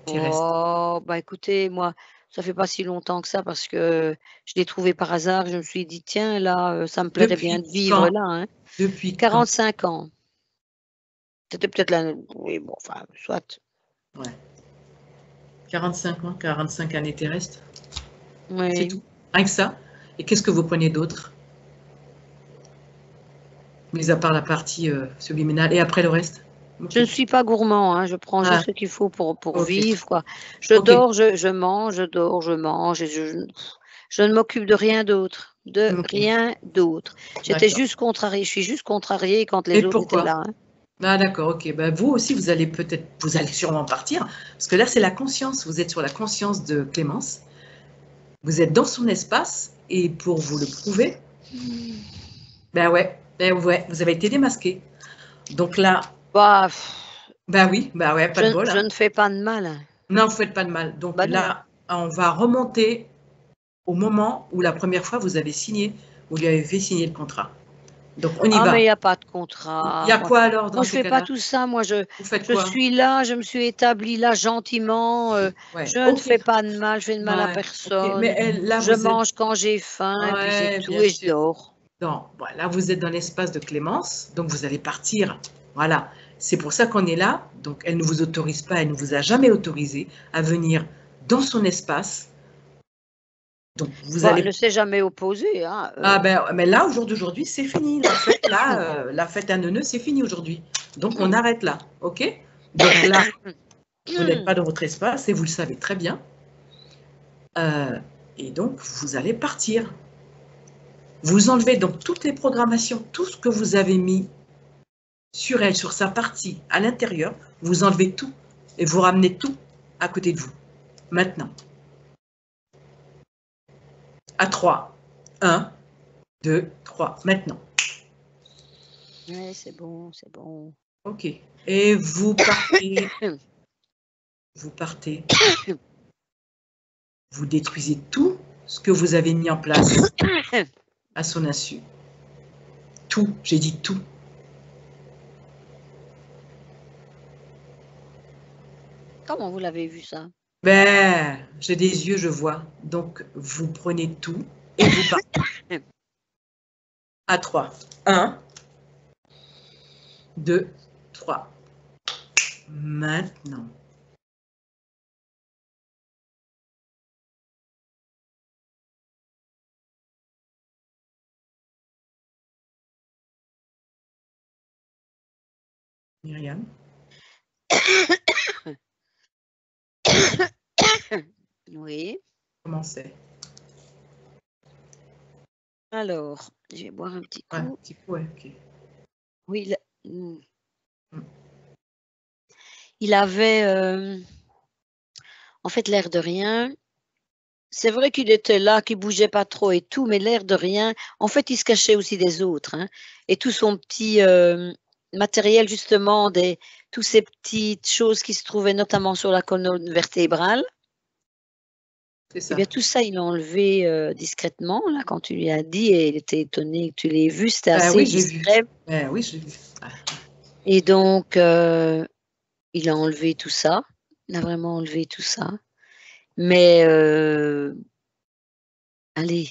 terrestres? Oh, bah écoutez, moi, ça fait pas si longtemps que ça parce que je l'ai trouvé par hasard. Je me suis dit, tiens, là, ça me plairait bien de Depuis vivre quand? là. Hein. Depuis quand? 45 ans. C'était peut-être là. Oui, bon, enfin, soit. Ouais. 45 ans, 45 années terrestres. Oui. C'est tout. Rien que ça. Et qu'est-ce que vous prenez d'autre? Mis à part la partie subliminale. Et après le reste? Je ne suis pas gourmand, hein, je prends Ah, juste ce qu'il faut pour ok. vivre, quoi. Je Ok. dors, je mange, je dors, je mange, et je ne m'occupe de rien d'autre, Ok. rien d'autre. J'étais D'accord. juste contrariée, je suis juste contrariée quand Et les autres étaient pourquoi? là. Hein. Ah, d'accord, ok. Ben, vous aussi, vous allez sûrement partir, parce que là, c'est la conscience. Vous êtes sur la conscience de Clémence. Vous êtes dans son espace, et pour vous le prouver, ben ouais, vous avez été démasqué. Donc là, Bah, ben oui, ben ouais, pas de bol. je Hein. ne fais pas de mal. Hein. Non, vous faites pas de mal. Donc Bah non. là, on va remonter au moment où la première fois vous avez signé, vous lui avez fait signer le contrat. Donc on y Ah, va. mais il n'y a pas de Il contrat. y a quoi alors dans Moi, je ces fais pas cas-là? tout ça. Moi, Vous faites je quoi? suis là, je me suis établie là gentiment. Ouais, Je ne ok. fais pas de mal, je fais de mal à Ouais, ok. Mais personne. là, Je vous êtes. mange quand j'ai faim, et puis c'est Ouais, tout, bien et je sûr. dors. Non, voilà, vous êtes dans l'espace de Clémence, donc vous allez partir. Voilà, c'est pour ça qu'on est là. Donc elle ne vous autorise pas, elle ne vous a jamais autorisé à venir dans son espace. Donc vous Bah, allez. elle ne s'est jamais opposée. Hein, Ah ben, mais là, au jour d'aujourd'hui, c'est fini. La fête, là, la fête à Neuneu, c'est fini aujourd'hui. Donc on arrête là, ok? Donc là, vous n'êtes pas dans votre espace et vous le savez très bien. Et donc vous allez partir. Vous enlevez donc toutes les programmations, tout ce que vous avez mis sur elle, sur sa partie, à l'intérieur, vous enlevez tout et vous ramenez tout à côté de vous. Maintenant. À 3. 1, 2, 3. Maintenant. Oui, c'est bon, c'est bon. Ok. Et vous partez. Vous partez. Vous détruisez tout ce que vous avez mis en place à son insu. Tout, j'ai dit tout. Comment vous l'avez vu ça? Ben, j'ai des yeux, je vois. Donc, vous prenez tout et vous partez. À 3. 1, 2, 3. Maintenant. Myriam, Oui. comment c'est? Alors, je vais boire un petit Ouais, un coup. petit coup, ouais, ok. Oui, il avait, en fait, l'air de rien. C'est vrai qu'il était là, qu'il bougeait pas trop et tout, mais l'air de rien. En fait, il se cachait aussi des autres, hein, et tout son petit, matériel justement, tous ces petites choses qui se trouvaient notamment sur la colonne vertébrale. C'est Eh ça. bien, tout ça, il l'a enlevé, discrètement, là, quand tu lui as dit, et il était étonné que tu l'aies vu, c'était Ben assez oui, j'ai vu. discret. Ben oui, j'ai vu. Et donc, il a enlevé tout ça. Il a vraiment enlevé tout ça. Mais, allez,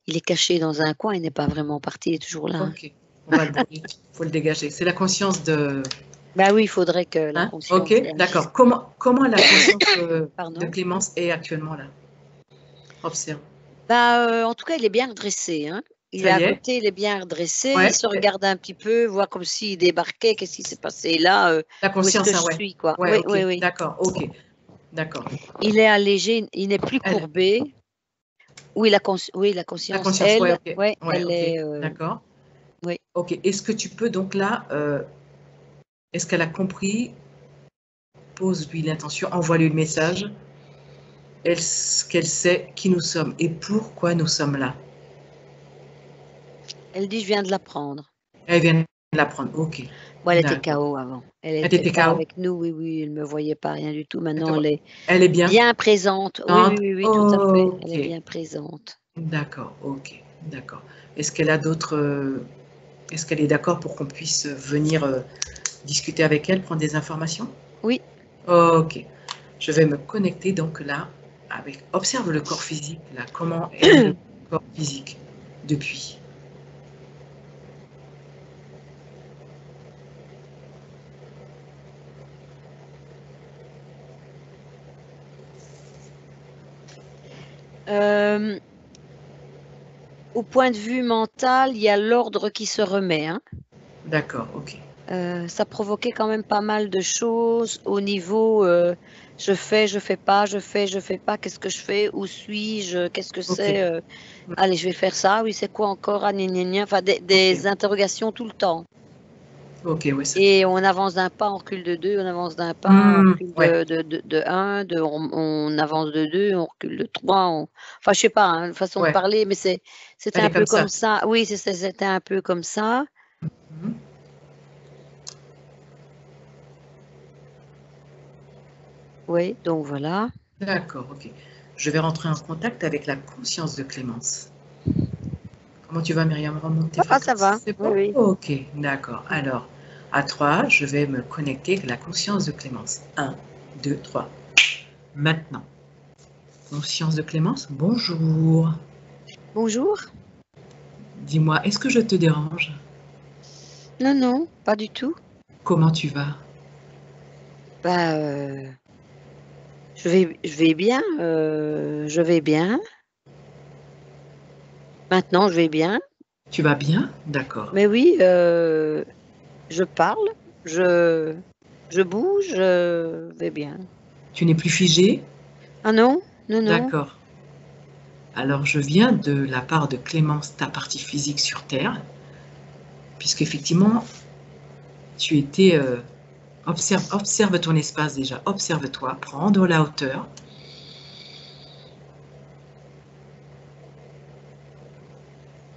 il est caché dans un coin, il n'est pas vraiment parti, il est toujours là. Hein. Ok, on va le brûler. Il faut le dégager. C'est la conscience de Bah oui, il faudrait que la Hein? conscience Ok, réagisse. d'accord. Comment la conscience Pardon. de Clémence est actuellement là? Observe. Bah, en tout cas, il est bien redressé, hein. Il Ça est y à est? côté, il est bien redressé, il Ouais. se regarde un petit peu, voir comme s'il débarquait, qu'est-ce qui s'est passé là, La où est-ce que conscience, hein, je ouais. suis, quoi. Ouais, Oui, ok. oui, oui. D'accord, ok. D'accord. Il est allégé, il n'est plus Elle, courbé. Oui, la la conscience, conscience, ouais, ok. ouais, Ouais, elle ok. est, D'accord. oui. Ok. Est-ce que tu peux donc là, est-ce qu'elle a compris? Pose-lui l'intention, envoie-lui le message. Qu'elle sait qui nous sommes et pourquoi nous sommes là. Elle dit, je viens de l'apprendre. Elle vient de l'apprendre. Ok. Bon, elle était D'accord. KO avant. Elle Elle n'était était pas KO? avec nous, oui, oui, elle ne me voyait pas, rien du tout. Elle te Maintenant, voit. elle est Elle est bien? bien présente. Oui, oui, oui, oui, tout à fait. Elle est Ok. bien présente. D'accord, ok. D'accord. Est-ce qu'elle a d'autres... Est-ce qu'elle est d'accord pour qu'on puisse venir discuter avec elle, prendre des informations? Oui. Ok. Je vais me connecter donc là avec... Observe le corps physique, là. Comment est le corps physique depuis? Au point de vue mental, il y a l'ordre qui se remet, hein. D'accord, ok. Ça provoquait quand même pas mal de choses au niveau je fais pas, je fais pas, qu'est-ce que je fais, où suis-je, qu'est-ce que Ok. c'est, allez, je vais faire ça, oui, c'est quoi encore, ah, gna, gna, gna. Enfin, des interrogations tout le temps. Ok, ouais, ça. Et on avance d'un pas, on recule de deux, on avance d'un pas, on recule Ouais. de un, on avance de deux, on recule de trois. Enfin, je sais pas, hein, une façon de Ouais. parler, mais c'était Elle un est peu comme ça. comme ça. Oui, c'était un peu comme ça. Mhm. Oui, donc voilà. D'accord, ok. Je vais rentrer en contact avec la conscience de Clémence. Comment tu vas, Myriam? Remonte tes Ça fréquences. va. C'est Oui, bon? oui. Ok, d'accord. Alors, à 3, je vais me connecter avec la conscience de Clémence. 1, 2, 3. Maintenant. Conscience de Clémence, bonjour. Bonjour. Dis-moi, est-ce que je te dérange? Non, non, pas du tout. Comment tu vas? Bah, je vais bien, je vais bien. Maintenant, je vais bien. Tu vas bien? D'accord. Mais oui, je parle, je bouge, je vais bien. Tu n'es plus figé? Ah non, non, non. D'accord. Alors, je viens de la part de Clémence, ta partie physique sur Terre, puisqu'effectivement, tu étais... observe ton espace déjà, observe-toi, prends de la hauteur.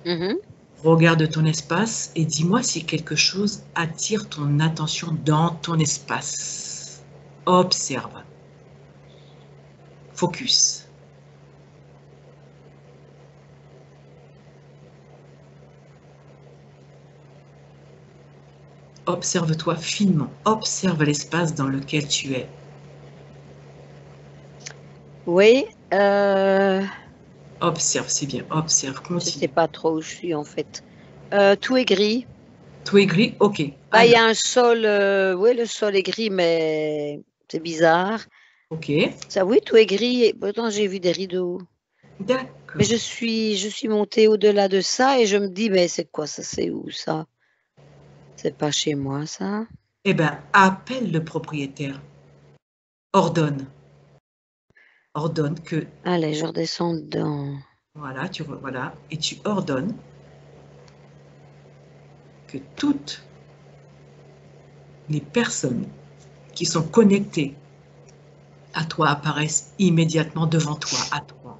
Mhm. Regarde ton espace et dis-moi si quelque chose attire ton attention dans ton espace. Observe. Focus. Observe-toi finement. Observe l'espace dans lequel tu es. Oui, Observe, c'est bien. Observe, je sais continue. pas trop où je suis en fait. Tout est gris. Tout est gris? Ok. Bah, il y Alors, a un sol, oui, le sol est gris, mais c'est bizarre. ok. Ça, oui, tout est gris. Et pourtant, j'ai vu des rideaux. Mais D'accord. je suis montée au-delà de ça et je me dis, mais c'est quoi ça? C'est où ça? C'est pas chez moi, ça? Eh bien, appelle le propriétaire. Ordonne. Ordonne que... Allez, je redescends dedans. Voilà, voilà. Et tu ordonnes que toutes les personnes qui sont connectées à toi apparaissent immédiatement devant toi, à toi.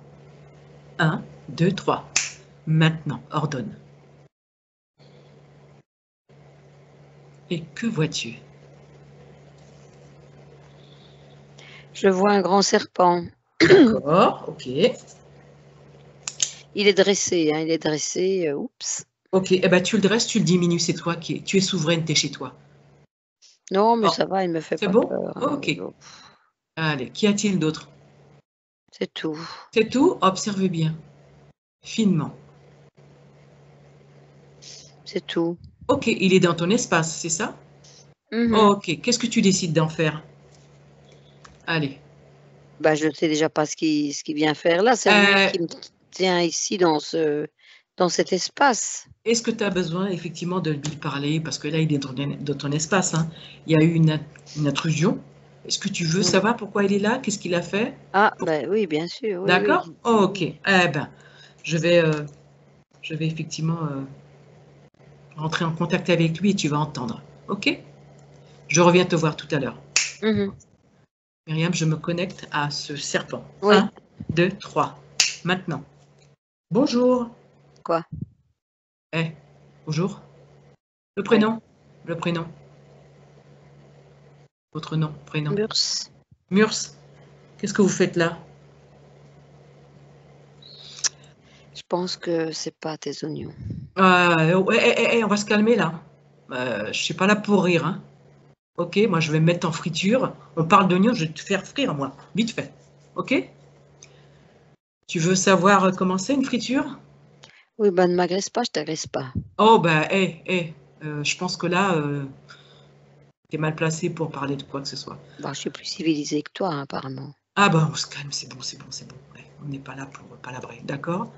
1, 2, 3. Maintenant, ordonne. Et que vois-tu? Je vois un grand serpent. D'accord, ok. Il est dressé, hein, il est dressé. Oups. Ok, eh ben, tu le dresses, tu le diminues, c'est toi qui es. Tu es souveraine, tu es chez toi. Non, mais Oh, ça va, il me fait c'est pas bon? peur, hein. Ok. Bon, Allez, qu'y a-t-il d'autre? c'est tout. C'est tout? Observe bien. Finement. C'est tout. Ok, il est dans ton espace, c'est ça? Ok, qu'est-ce que tu décides d'en faire? Allez. Bah, je ne sais déjà pas ce qu'il vient faire là. C'est lui qui me tient ici dans cet espace. Est-ce que tu as besoin effectivement de lui parler? Parce que là, il est dans ton espace. Hein. Il y a eu une intrusion. Est-ce que tu veux savoir pourquoi il est là? Qu'est-ce qu'il a fait? Ah, ben oui, bien sûr. Oui, D'accord? oui. Ok. Eh ben, je vais effectivement rentrer en contact avec lui et tu vas entendre. Ok? Je reviens te voir tout à l'heure. Myriam, je me connecte à ce serpent. Oui. 1, 2, 3. Maintenant. Bonjour. Quoi? Bonjour. Le prénom? Le prénom. Votre nom, prénom. Murs. Murs. Qu'est-ce que vous faites là? Je pense que c'est pas tes oignons. On va se calmer là. Je suis pas là pour rire. Hein. Ok, moi je vais me mettre en friture. On parle d'oignons, je vais te faire frire moi, vite fait. Ok? Tu veux savoir comment c'est une friture? Oui, ben ne m'agresse pas, je t'agresse pas. Oh ben, je pense que là, t'es mal placé pour parler de quoi que ce soit. Bah, je suis plus civilisée que toi, hein, apparemment. Ah ben, on se calme, c'est bon. Ouais, on n'est pas là pour palabrer, d'accord?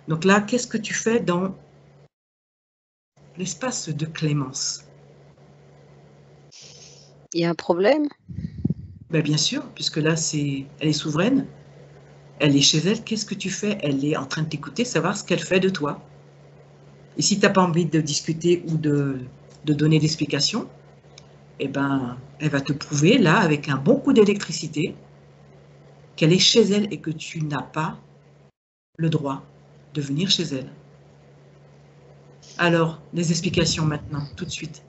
Donc là, qu'est-ce que tu fais dans l'espace de Clémence? Il y a un problème? Ben, bien sûr, puisque là, elle est souveraine. Elle est chez elle, qu'est-ce que tu fais? Elle est en train de t'écouter, savoir ce qu'elle fait de toi. Et si tu n'as pas envie de discuter ou de donner d'explications, eh ben, elle va te prouver, là, avec un bon coup d'électricité, qu'elle est chez elle et que tu n'as pas le droit de venir chez elle. Alors, les explications maintenant, tout de suite.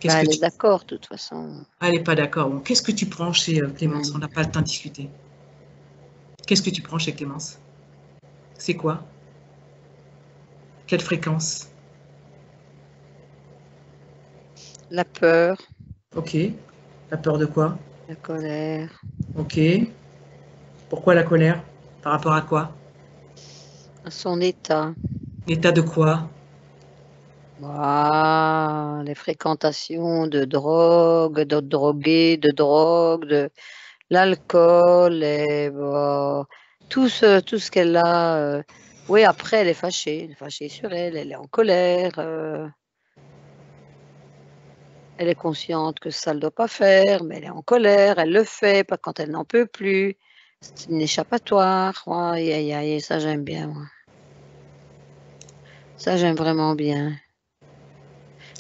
Bah, elle est d'accord, de toute façon. Elle n'est pas d'accord. Bon, qu'est-ce que tu prends chez Clémence? On n'a pas le temps de discuter. Qu'est-ce que tu prends chez Clémence? C'est quoi? Quelle fréquence? La peur. Ok. La peur de quoi? La colère. Ok. Pourquoi la colère? Par rapport à quoi? À son état. L'état de quoi? Bah, les fréquentations de drogue, de drogués, de drogue, de l'alcool, et bah, tout ce qu'elle a. Oui, après, elle est fâchée sur elle est en colère. Elle est consciente que ça ne le doit pas faire, mais elle est en colère, elle le fait, pas quand elle n'en peut plus. C'est une échappatoire. Aïe, aïe, aïe, ça j'aime bien, moi. Ça j'aime vraiment bien.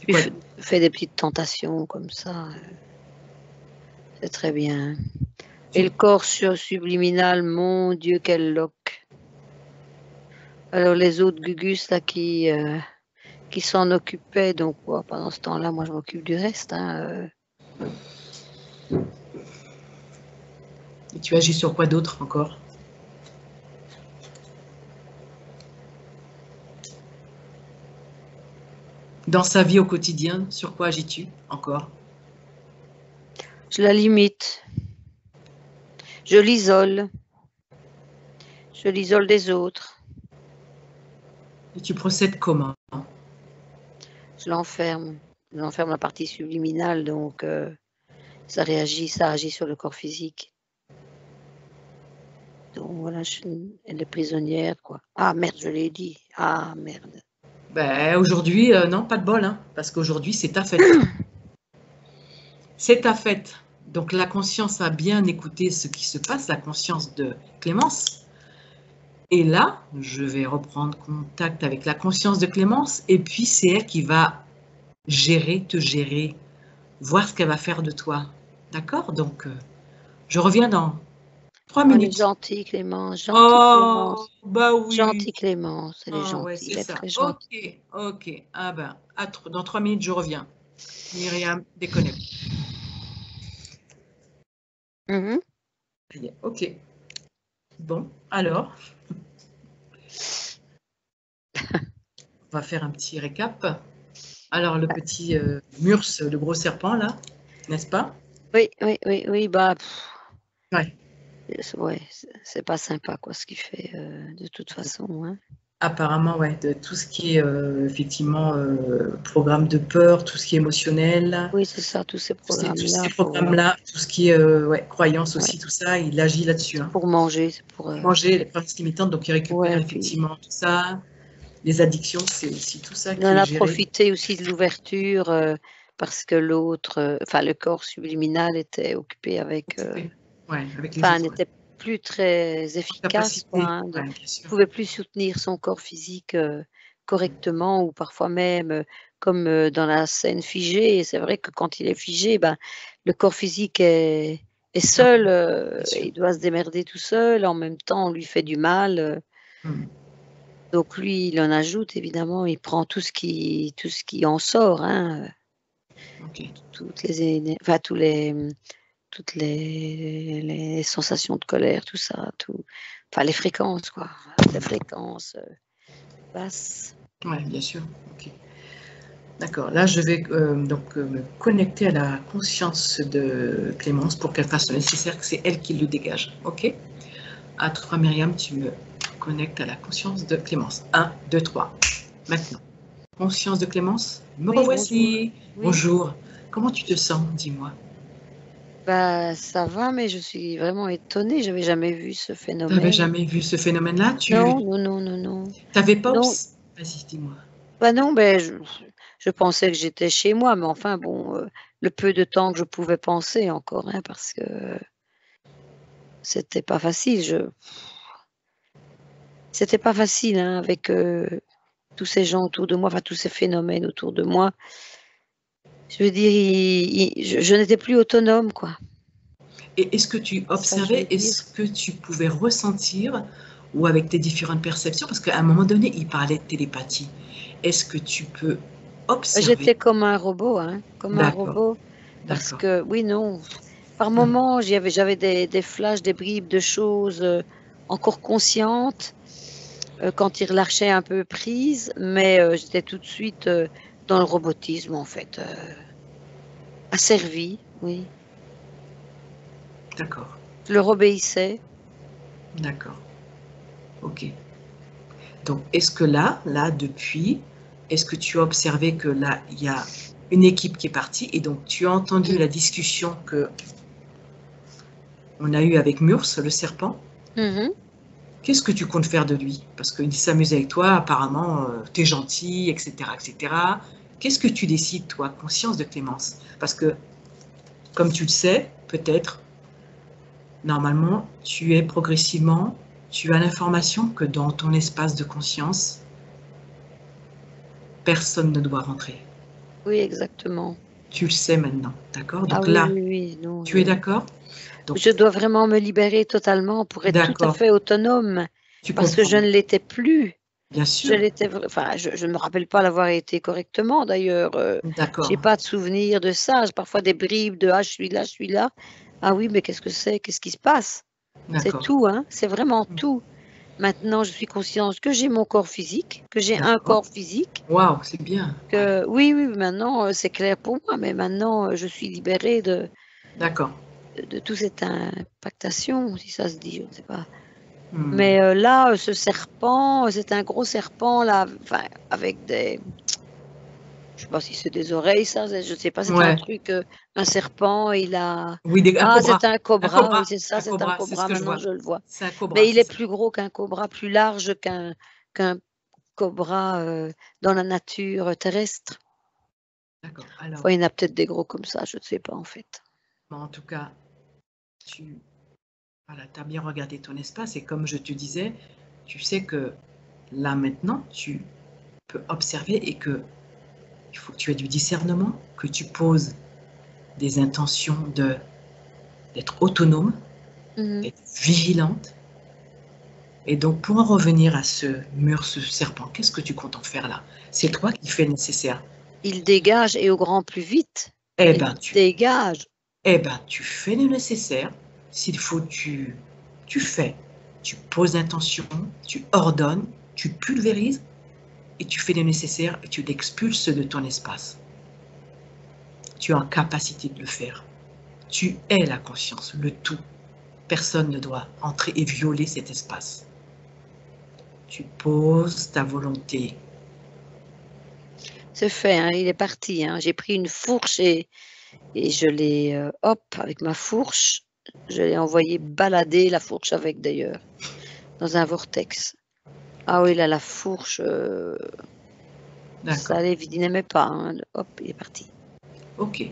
Puis fait des petites tentations comme ça. C'est très bien. Et le corps subliminal, mon Dieu, quel loque. Alors les autres gugus là qui s'en occupaient, donc pendant ce temps-là, moi je m'occupe du reste. Hein, Et tu agis sur quoi d'autre encore? Dans sa vie au quotidien, sur quoi agis-tu encore? Je la limite. Je l'isole. Je l'isole des autres. Et tu procèdes comment? Je l'enferme. Je l'enferme la partie subliminale, donc ça agit sur le corps physique. Donc voilà, elle est prisonnière, quoi. Ah merde, je l'ai dit. Ah merde. Ben, aujourd'hui, non, pas de bol, hein, parce qu'aujourd'hui, c'est ta fête. C'est ta fête. Donc la conscience a bien écouté ce qui se passe, la conscience de Clémence. Et là, je vais reprendre contact avec la conscience de Clémence, et puis c'est elle qui va te gérer, voir ce qu'elle va faire de toi. D'accord? Donc, je reviens dans 3 Elle est minutes. gentille, Clémence. Oh, bah oui. Gentille Clémence, elle est gentille, Ouais, c'est elle est ça. très gentille. Ok. Ah ben, dans 3 minutes, je reviens. Myriam, déconnecte. Ok. Bon, alors, on va faire un petit récap. Alors, le petit Murs, le gros serpent, là, n'est-ce pas? Oui, bah, Ouais. ouais, c'est pas sympa, quoi, ce qu'il fait, de toute façon, hein. Apparemment, ouais, de tout ce qui est effectivement programme de peur, tout ce qui est émotionnel, Oui, c'est ça, tous ces tous ces programmes-là programmes-là, tout ce qui est ouais, croyance ouais, aussi, tout ça, il agit là-dessus. c'est Hein. pour manger, c'est pour Manger, les croyances limitantes, donc il récupère ouais, puis effectivement tout ça. Les addictions, c'est aussi tout ça il en qui est a géré. profité aussi de l'ouverture parce que l'autre, enfin le corps subliminal était occupé avec, Occupé. Ouais, avec les enfin autres, ouais. n'était plus très En efficace, quoi, capacité, hein, de ouais, bien il sûr. pouvait plus soutenir son corps physique, correctement ou parfois même, comme, dans la scène figée et c'est vrai que quand il est figé, ben, le corps physique est Ah, seul, bien et sûr. il doit se démerder tout seul, en même temps on lui fait du mal, Mm. donc lui, il en ajoute évidemment, il prend tout ce qui en sort, hein, Ok. toutes les éner enfin tous les, toutes les sensations de colère, tout ça, tout enfin les fréquences quoi, les fréquences, basses. Ouais, bien sûr. Ok. D'accord. Là, je vais donc me connecter à la conscience de Clémence pour qu'elle fasse le nécessaire, que c'est elle qui le dégage. Ok. À toi, Myriam, tu me connectes à la conscience de Clémence. 1, 2, 3. Maintenant. Conscience de Clémence, me Oui, bonjour. revoici. Oui, Bonjour. Comment tu te sens? Dis-moi. bah, ça va, mais je suis vraiment étonnée, j'avais jamais vu ce Tu n'avais phénomène. jamais vu ce phénomène-là? Non, Tu non, non, non, non. n'avais pas Non, Vas-y, dis-moi. bah, non, ben, je pensais que j'étais chez moi, mais enfin bon, le peu de temps que je pouvais penser encore, hein, parce que c'était pas facile, c'était pas facile, hein, avec, tous ces gens autour de moi, enfin tous ces phénomènes autour de moi. Je veux dire, je n'étais plus autonome, quoi. Et est-ce que tu C'est ça que je veux observais, dire. est-ce que tu pouvais ressentir, ou avec tes différentes perceptions, parce qu'à un moment donné, il parlait de télépathie. Est-ce que tu peux observer? J'étais comme un robot, hein, comme un D'accord, robot parce d'accord. que oui, non, par Hmm, moments, j'avais des flashs, des bribes de choses, encore conscientes, quand ils relâchaient un peu prise, mais j'étais tout de suite, dans le robotisme, en fait, asservie, oui. d'accord, Je leur obéissais. d'accord. Ok. Donc, est-ce que là, depuis, est-ce que tu as observé que là, il y a une équipe qui est partie et donc tu as entendu la discussion que on a eue avec Murs, le serpent? Mmh. Qu'est-ce que tu comptes faire de lui? Parce qu'il s'amuse avec toi, apparemment, tu es gentil, etc., etc. Qu'est-ce que tu décides, toi, conscience de Clémence? Parce que, comme tu le sais, peut-être, normalement, tu es progressivement, tu as l'information que dans ton espace de conscience, personne ne doit rentrer. Oui, exactement. Tu le sais maintenant, d'accord? Ah Donc oui, là, oui, oui, non, tu es d'accord? Donc, je dois vraiment me libérer totalement pour être tout à d'accord, fait autonome, tu parce que je comprends, ne l'étais plus. bien Je sûr, l'étais vr enfin, je ne me rappelle pas l'avoir été correctement d'ailleurs, j'ai d'accord, pas de souvenir de ça. J'ai parfois des bribes de: «Ah, je suis là, je suis là». Ah oui, mais qu'est-ce que c'est? Qu'est-ce qui se passe? C'est d'accord, tout, hein, c'est vraiment tout. Maintenant, je suis consciente que j'ai mon corps physique, que j'ai un d'accord. corps physique, Waouh, c'est bien, ouais, que oui, oui, maintenant, c'est clair pour moi, mais maintenant, je suis libérée d'accord. de toute cette impactation, si ça se dit, je ne sais pas. Hmm. Mais là, ce serpent, c'est un gros serpent là, enfin avec des je sais pas si c'est des oreilles ça, je sais pas, c'est un Ouais, truc, un serpent, il a oui, un ah cobra, c'est un un cobra, oui cobra, c'est ça, un c'est un cobra, c'est ce cobra, que je maintenant vois. je le vois. C'est un cobra, Mais il c'est est ça. plus gros qu'un cobra, plus large qu'un cobra, dans la nature, terrestre. D'accord. Alors, Enfin, il y en a peut-être des gros comme ça, je ne sais pas en fait. en tout cas, tu voilà, as bien regardé ton espace et comme je te disais, tu sais que là maintenant, tu peux observer et que il faut que tu aies du discernement, que tu poses des intentions d'être autonome, Mmh. d'être vigilante. Et donc, pour en revenir à ce mur, ce serpent, qu'est-ce que tu comptes en faire là? C'est toi qui fais le nécessaire. Il dégage et au grand plus vite. Eh Il ben, dégage. tu fais le nécessaire. S'il faut, tu fais. Tu poses l'intention, tu ordonnes, tu pulvérises et tu fais le nécessaire et tu l'expulses de ton espace. Tu es en capacité de le faire. Tu es la conscience, le tout. Personne ne doit entrer et violer cet espace. Tu poses ta volonté. C'est fait, hein, il est parti. Hein. J'ai pris une fourche et je l'ai, hop, avec ma fourche, je l'ai envoyé balader, la fourche avec d'ailleurs, dans un vortex. Ah oui, là, la fourche, D'accord. ça allait vite, il n'aimait pas. Hein. Hop, il est parti. Ok,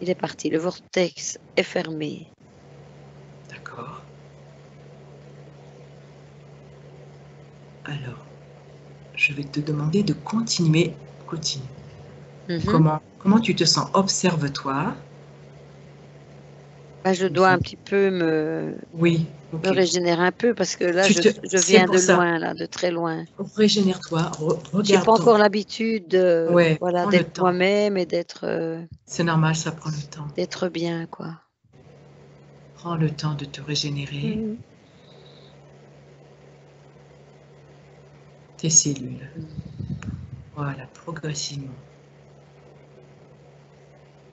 Il est parti. Le vortex est fermé. d'accord. Alors, je vais te demander de continuer. Continue. Comment tu te sens? Observe-toi. Bah, je dois un petit peu me régénérer un peu parce que là, je viens de loin, là, de très loin. Régénère-toi, regarde. J'ai pas encore l'habitude voilà, prends le d'être temps. moi-même et d'être C'est normal, ça prend le temps. d'être bien, quoi. Prends le temps de te régénérer. Tes cellules. Voilà, progressivement.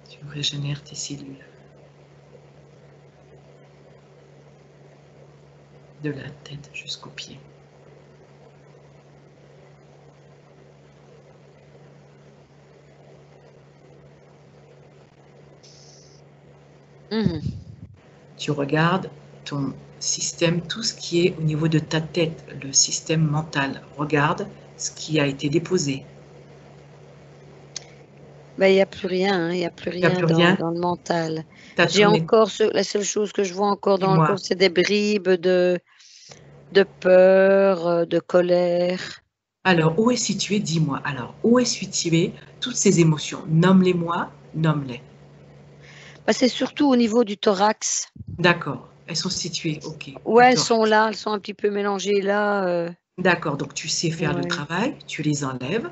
Tu régénères tes cellules. De la tête jusqu'aux pieds. Tu regardes ton système, tout ce qui est au niveau de ta tête, le système mental. Regarde ce qui a été déposé. Ben, il n'y a plus rien, hein, il n'y a plus rien dans le mental. J'ai encore la seule chose que je vois encore dans le corps, c'est des bribes de peur, de colère. Alors, où est situé? Dis-moi. Alors, où est situé toutes ces émotions? Nomme-les-moi, nomme-les. Ben, c'est surtout au niveau du thorax. D'accord. Elles sont situées, ok. Ouais, elles sont là, elles sont un petit peu mélangées là. D'accord, donc tu sais faire le travail, tu les enlèves,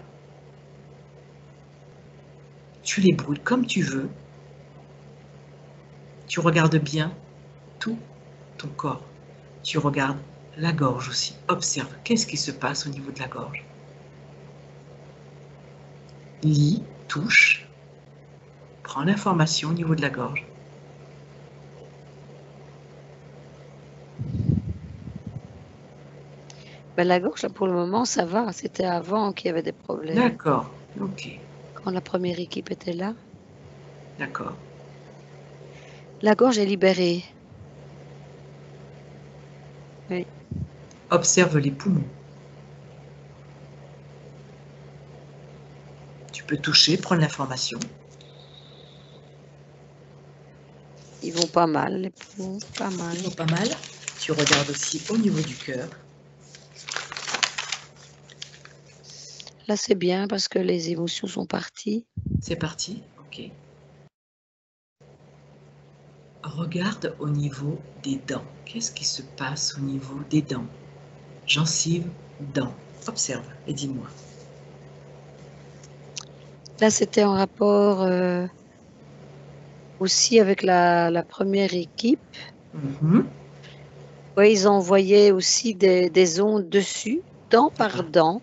tu les brûles comme tu veux, tu regardes bien tout ton corps, tu regardes la gorge aussi, observe qu'est-ce qui se passe au niveau de la gorge. Lis, touche, prends l'information au niveau de la gorge. Ben, la gorge, là, pour le moment, ça va. C'était avant qu'il y avait des problèmes. D'accord, ok. Quand la première équipe était là. D'accord. La gorge est libérée. Oui. Observe les poumons. Tu peux toucher, prendre l'information. Ils vont pas mal, les poumons, pas mal. Ils vont pas mal. Tu regardes aussi au niveau du cœur. Là, c'est bien parce que les émotions sont parties. C'est parti, ok. Regarde au niveau des dents. Qu'est-ce qui se passe au niveau des dents? Gencives, dents. Observe et dis-moi. Là, c'était en rapport aussi avec la première équipe. Oui, ils envoyaient aussi des ondes dessus, dent par dent.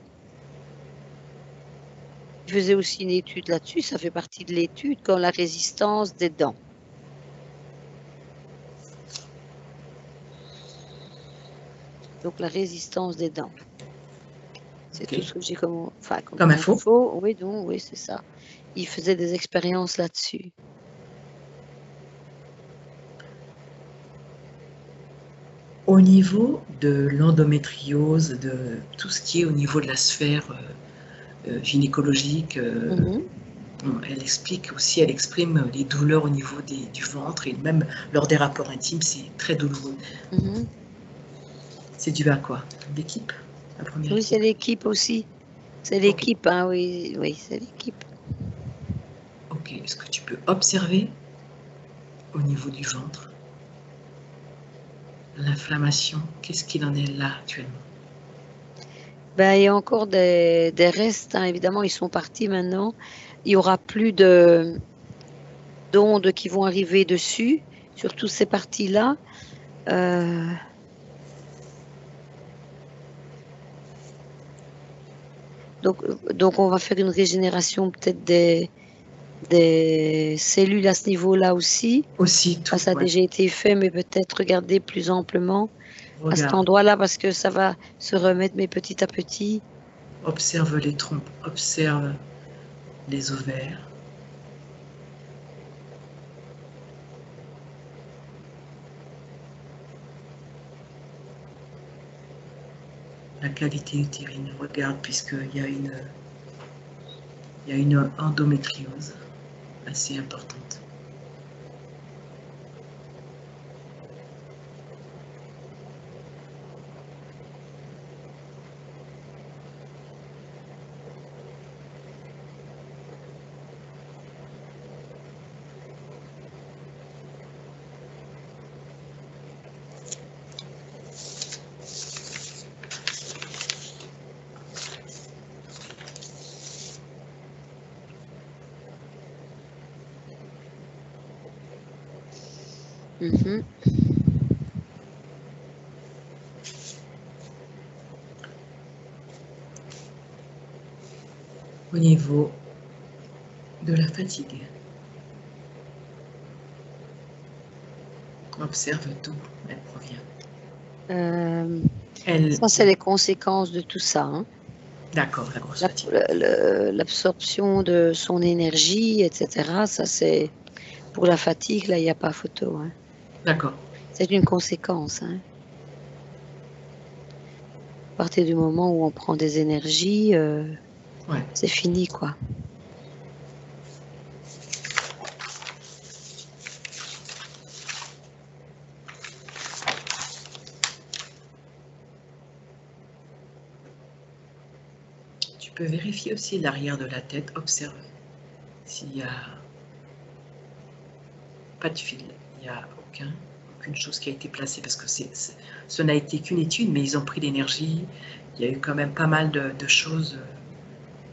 Je faisais aussi une étude là-dessus, ça fait partie de l'étude, quand la résistance des dents. Donc la résistance des dents. C'est tout ce que j'ai comme info. Oui, donc oui, c'est ça. Ils faisaient des expériences là-dessus. Au niveau de l'endométriose, de tout ce qui est au niveau de la sphère gynécologique, elle explique aussi, elle exprime les douleurs au niveau du ventre et même lors des rapports intimes, c'est très douloureux. C'est dû à quoi? L'équipe? Oui, c'est l'équipe aussi. C'est l'équipe, hein, oui, c'est l'équipe. Ok, est-ce que tu peux observer au niveau du ventre l'inflammation? Qu'est-ce qu'il en est là actuellement? Ben, il y a encore des restes, hein, évidemment, ils sont partis maintenant. Il n'y aura plus d'ondes qui vont arriver dessus, sur toutes ces parties-là. Donc, on va faire une régénération peut-être des cellules à ce niveau-là aussi. Aussi, tout. Ça a déjà été fait, mais peut-être regarder plus amplement à cet Regarde, endroit-là parce que ça va se remettre, mais petit à petit. observe les trompes, observe les ovaires. La qualité utérine, regarde, puisqu'il y a une endométriose assez importante. Mhm. Au niveau de la fatigue, observe d'où elle provient. Ça, c'est les conséquences de tout ça, hein. D'accord, la grosse La- fatigue. L'absorption de son énergie, etc. Ça, c'est pour la fatigue, là, il n'y a pas photo, hein. D'accord. C'est une conséquence, hein. À partir du moment où on prend des énergies, Ouais. c'est fini, quoi. Tu peux vérifier aussi l'arrière de la tête, observe s'il n'y a pas de fil, il n'y a aucune chose qui a été placée, parce que ce n'a été qu'une étude, mais ils ont pris l'énergie, il y a eu quand même pas mal de choses,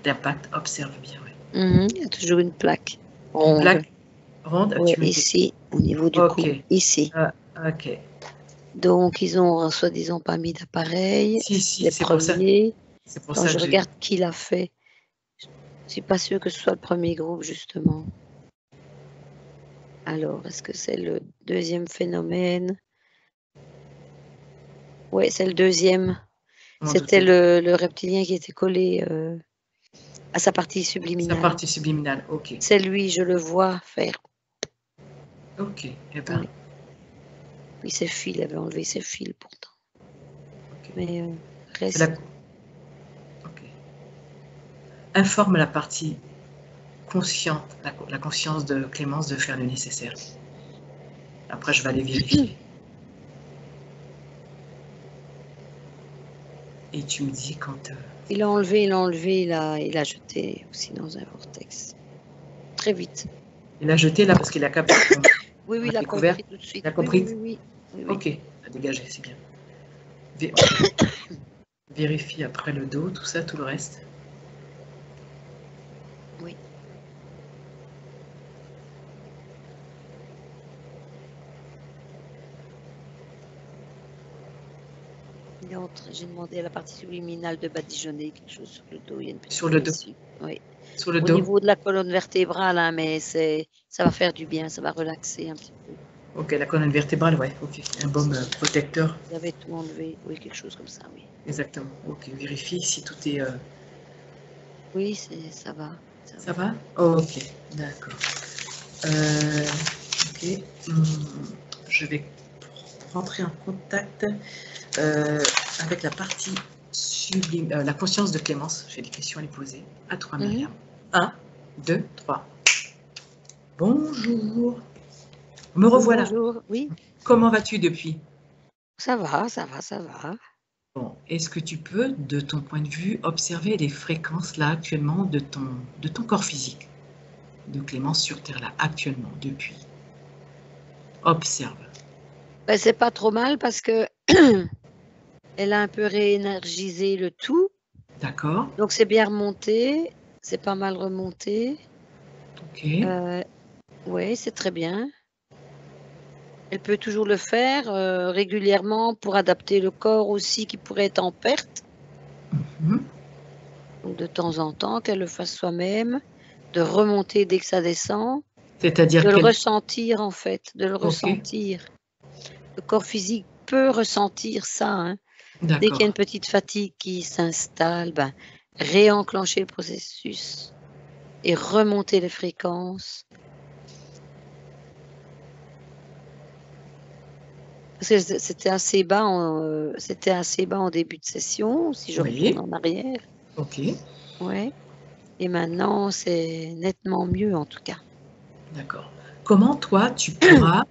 d'impact, observe bien. Ouais. Il y a toujours une plaque Une ronde. plaque ronde, Ouais, tu me dis. ici, au niveau du Ok. cou, ici. Ah, ok. Donc, ils ont soi-disant pas mis d'appareil. Si, Les c'est pour ça. premiers, C'est pour quand ça je que j'ai. regarde qui l'a fait, je suis pas sûre que ce soit le premier groupe, justement. Alors, est-ce que c'est le deuxième phénomène? Oui, c'est le deuxième. M'en C'était doutais. le reptilien qui était collé à sa partie Sa subliminale. partie subliminale, ok. C'est lui, je le vois faire. Ok, eh ben, Oui. Oui, ses fils, il avait enlevé ses fils pourtant. ok. Mais C'est reste. la... Ok. Informe la partie consciente, la conscience de Clémence de faire le nécessaire. Après, je vais aller vérifier. Et tu me dis quand... Il a enlevé, il a jeté aussi dans un vortex. Très vite. Il a jeté là parce qu'il a capté. Oui, On il a a découvert. compris tout de suite. Il a Oui, compris. oui, oui, oui. Ok, il a dégagé, c'est bien. Vérifie après le dos, tout ça, tout le reste. Oui. J'ai demandé à la partie subliminale de badigeonner quelque chose sur le dos. Il y a une petite Sur le dos. blessure. Oui. Sur le Au dos. niveau de la colonne vertébrale, hein, mais ça va faire du bien, ça va relaxer un petit peu. Ok, la colonne vertébrale, ouais, ok. Un baume protecteur. Vous avez tout enlevé, oui, quelque chose comme ça, oui. Exactement. Ok, vérifie si tout est... Oui, ça va. Ça va? Ok, d'accord. Ok. Je vais rentrer en contact avec la partie sublime, la conscience de Clémence. J'ai des questions à lui poser. À toi, Myriam. 1, 2, 3. Bonjour. Me revoilà. Bonjour, oui. Comment vas-tu depuis? Ça va, ça va, ça va. Bon, est-ce que tu peux, de ton point de vue, observer les fréquences là actuellement de ton corps physique, de Clémence sur Terre là, actuellement, depuis? Observe. Ben, c'est pas trop mal parce que elle a un peu réénergisé le tout. D'accord. Donc c'est bien remonté, c'est pas mal remonté. Ok. Oui, c'est très bien. Elle peut toujours le faire régulièrement pour adapter le corps aussi qui pourrait être en perte. Mhm. Donc de temps en temps, qu'elle le fasse soi-même, de remonter dès que ça C'est-à-dire de le quel... ressentir en fait, de le Ok. ressentir. Le corps physique peut ressentir ça, hein. Dès qu'il y a D'accord. une petite fatigue qui s'installe, ben, réenclencher le processus et remonter les fréquences. Parce que c'était assez bas en début de session, si je retourne Oui. en arrière. Ok. Ouais. Et maintenant, c'est nettement mieux en tout cas. D'accord. Comment toi, tu pourras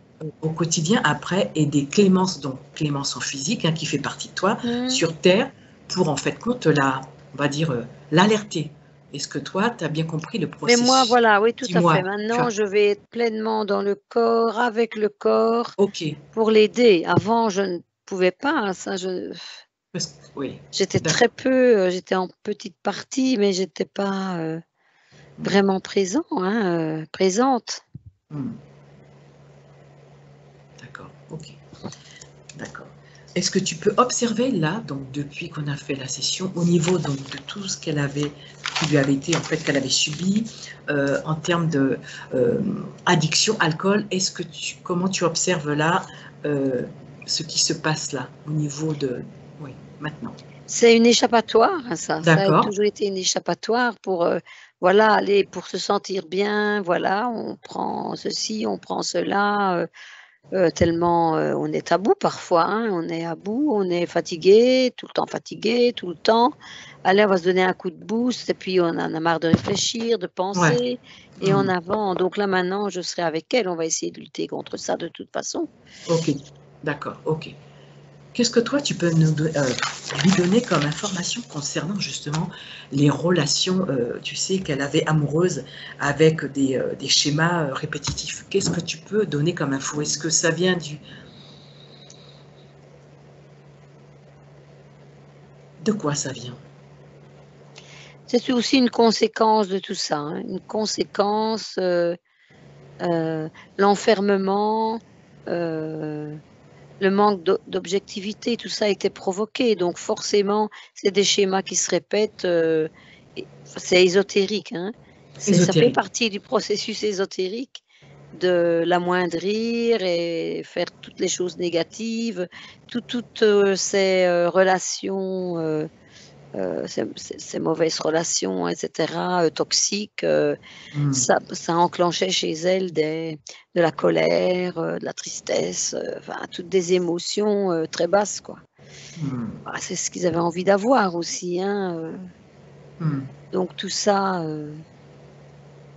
au quotidien après aider Clémence, donc Clémence en physique, hein, qui fait partie de toi, Mmh. sur Terre, pour en fait compte on va dire, l'alerter. Est-ce que toi, tu as bien compris le Mais moi, processus? voilà, oui, tout à fait. Dis-moi. Maintenant, je vais être pleinement dans le corps, avec le corps, Ok. pour l'aider. Avant, je ne pouvais pas, ça, Oui. j'étais très D'accord. peu, j'étais en petite partie, mais j'étais pas vraiment présente. Hmm. D'accord. Ok. D'accord. Est-ce que tu peux observer là, donc depuis qu'on a fait la session, au niveau donc de tout ce qui lui avait été en fait qu'elle avait subi en termes de addiction, alcool, comment tu observes là ce qui se passe là au niveau de, oui, maintenant. C'est une échappatoire, hein, ça. Ça a D'accord. toujours été une échappatoire pour, voilà, aller pour se sentir bien, voilà, on prend ceci, on prend cela, tellement, on est à bout parfois, hein. On est à bout, on est fatigué, tout le temps. Allez, on va se donner un coup de boost et puis on en a marre de réfléchir, de Ouais. penser et en Hmm. avant. Donc là, maintenant, je serai avec elle, on va essayer de lutter contre ça de toute façon. Ok. D'accord. Ok. Qu'est-ce que toi, tu peux lui donner comme information concernant justement les relations, tu sais, qu'elle avait amoureuses avec des schémas répétitifs? Qu'est-ce que tu peux donner comme info? Est-ce que ça vient de quoi ça vient? C'est aussi une conséquence de tout ça, hein, une conséquence, l'enfermement, heu, le manque d'objectivité, tout ça a été provoqué. Donc forcément, c'est des schémas qui se répètent, et c'est ésotérique, hein. Ça fait Ésotérique. partie du processus ésotérique de l'amoindrir et faire toutes les choses négatives, toutes, ces, relations, ces mauvaises relations et cetera, toxiques, Hmm. ça enclenchait chez elle de la colère, de la tristesse, enfin toutes des émotions, très basses, quoi. Hmm. Bah, c'est ce qu'ils avaient envie d'avoir aussi, hein, Hmm. donc tout ça,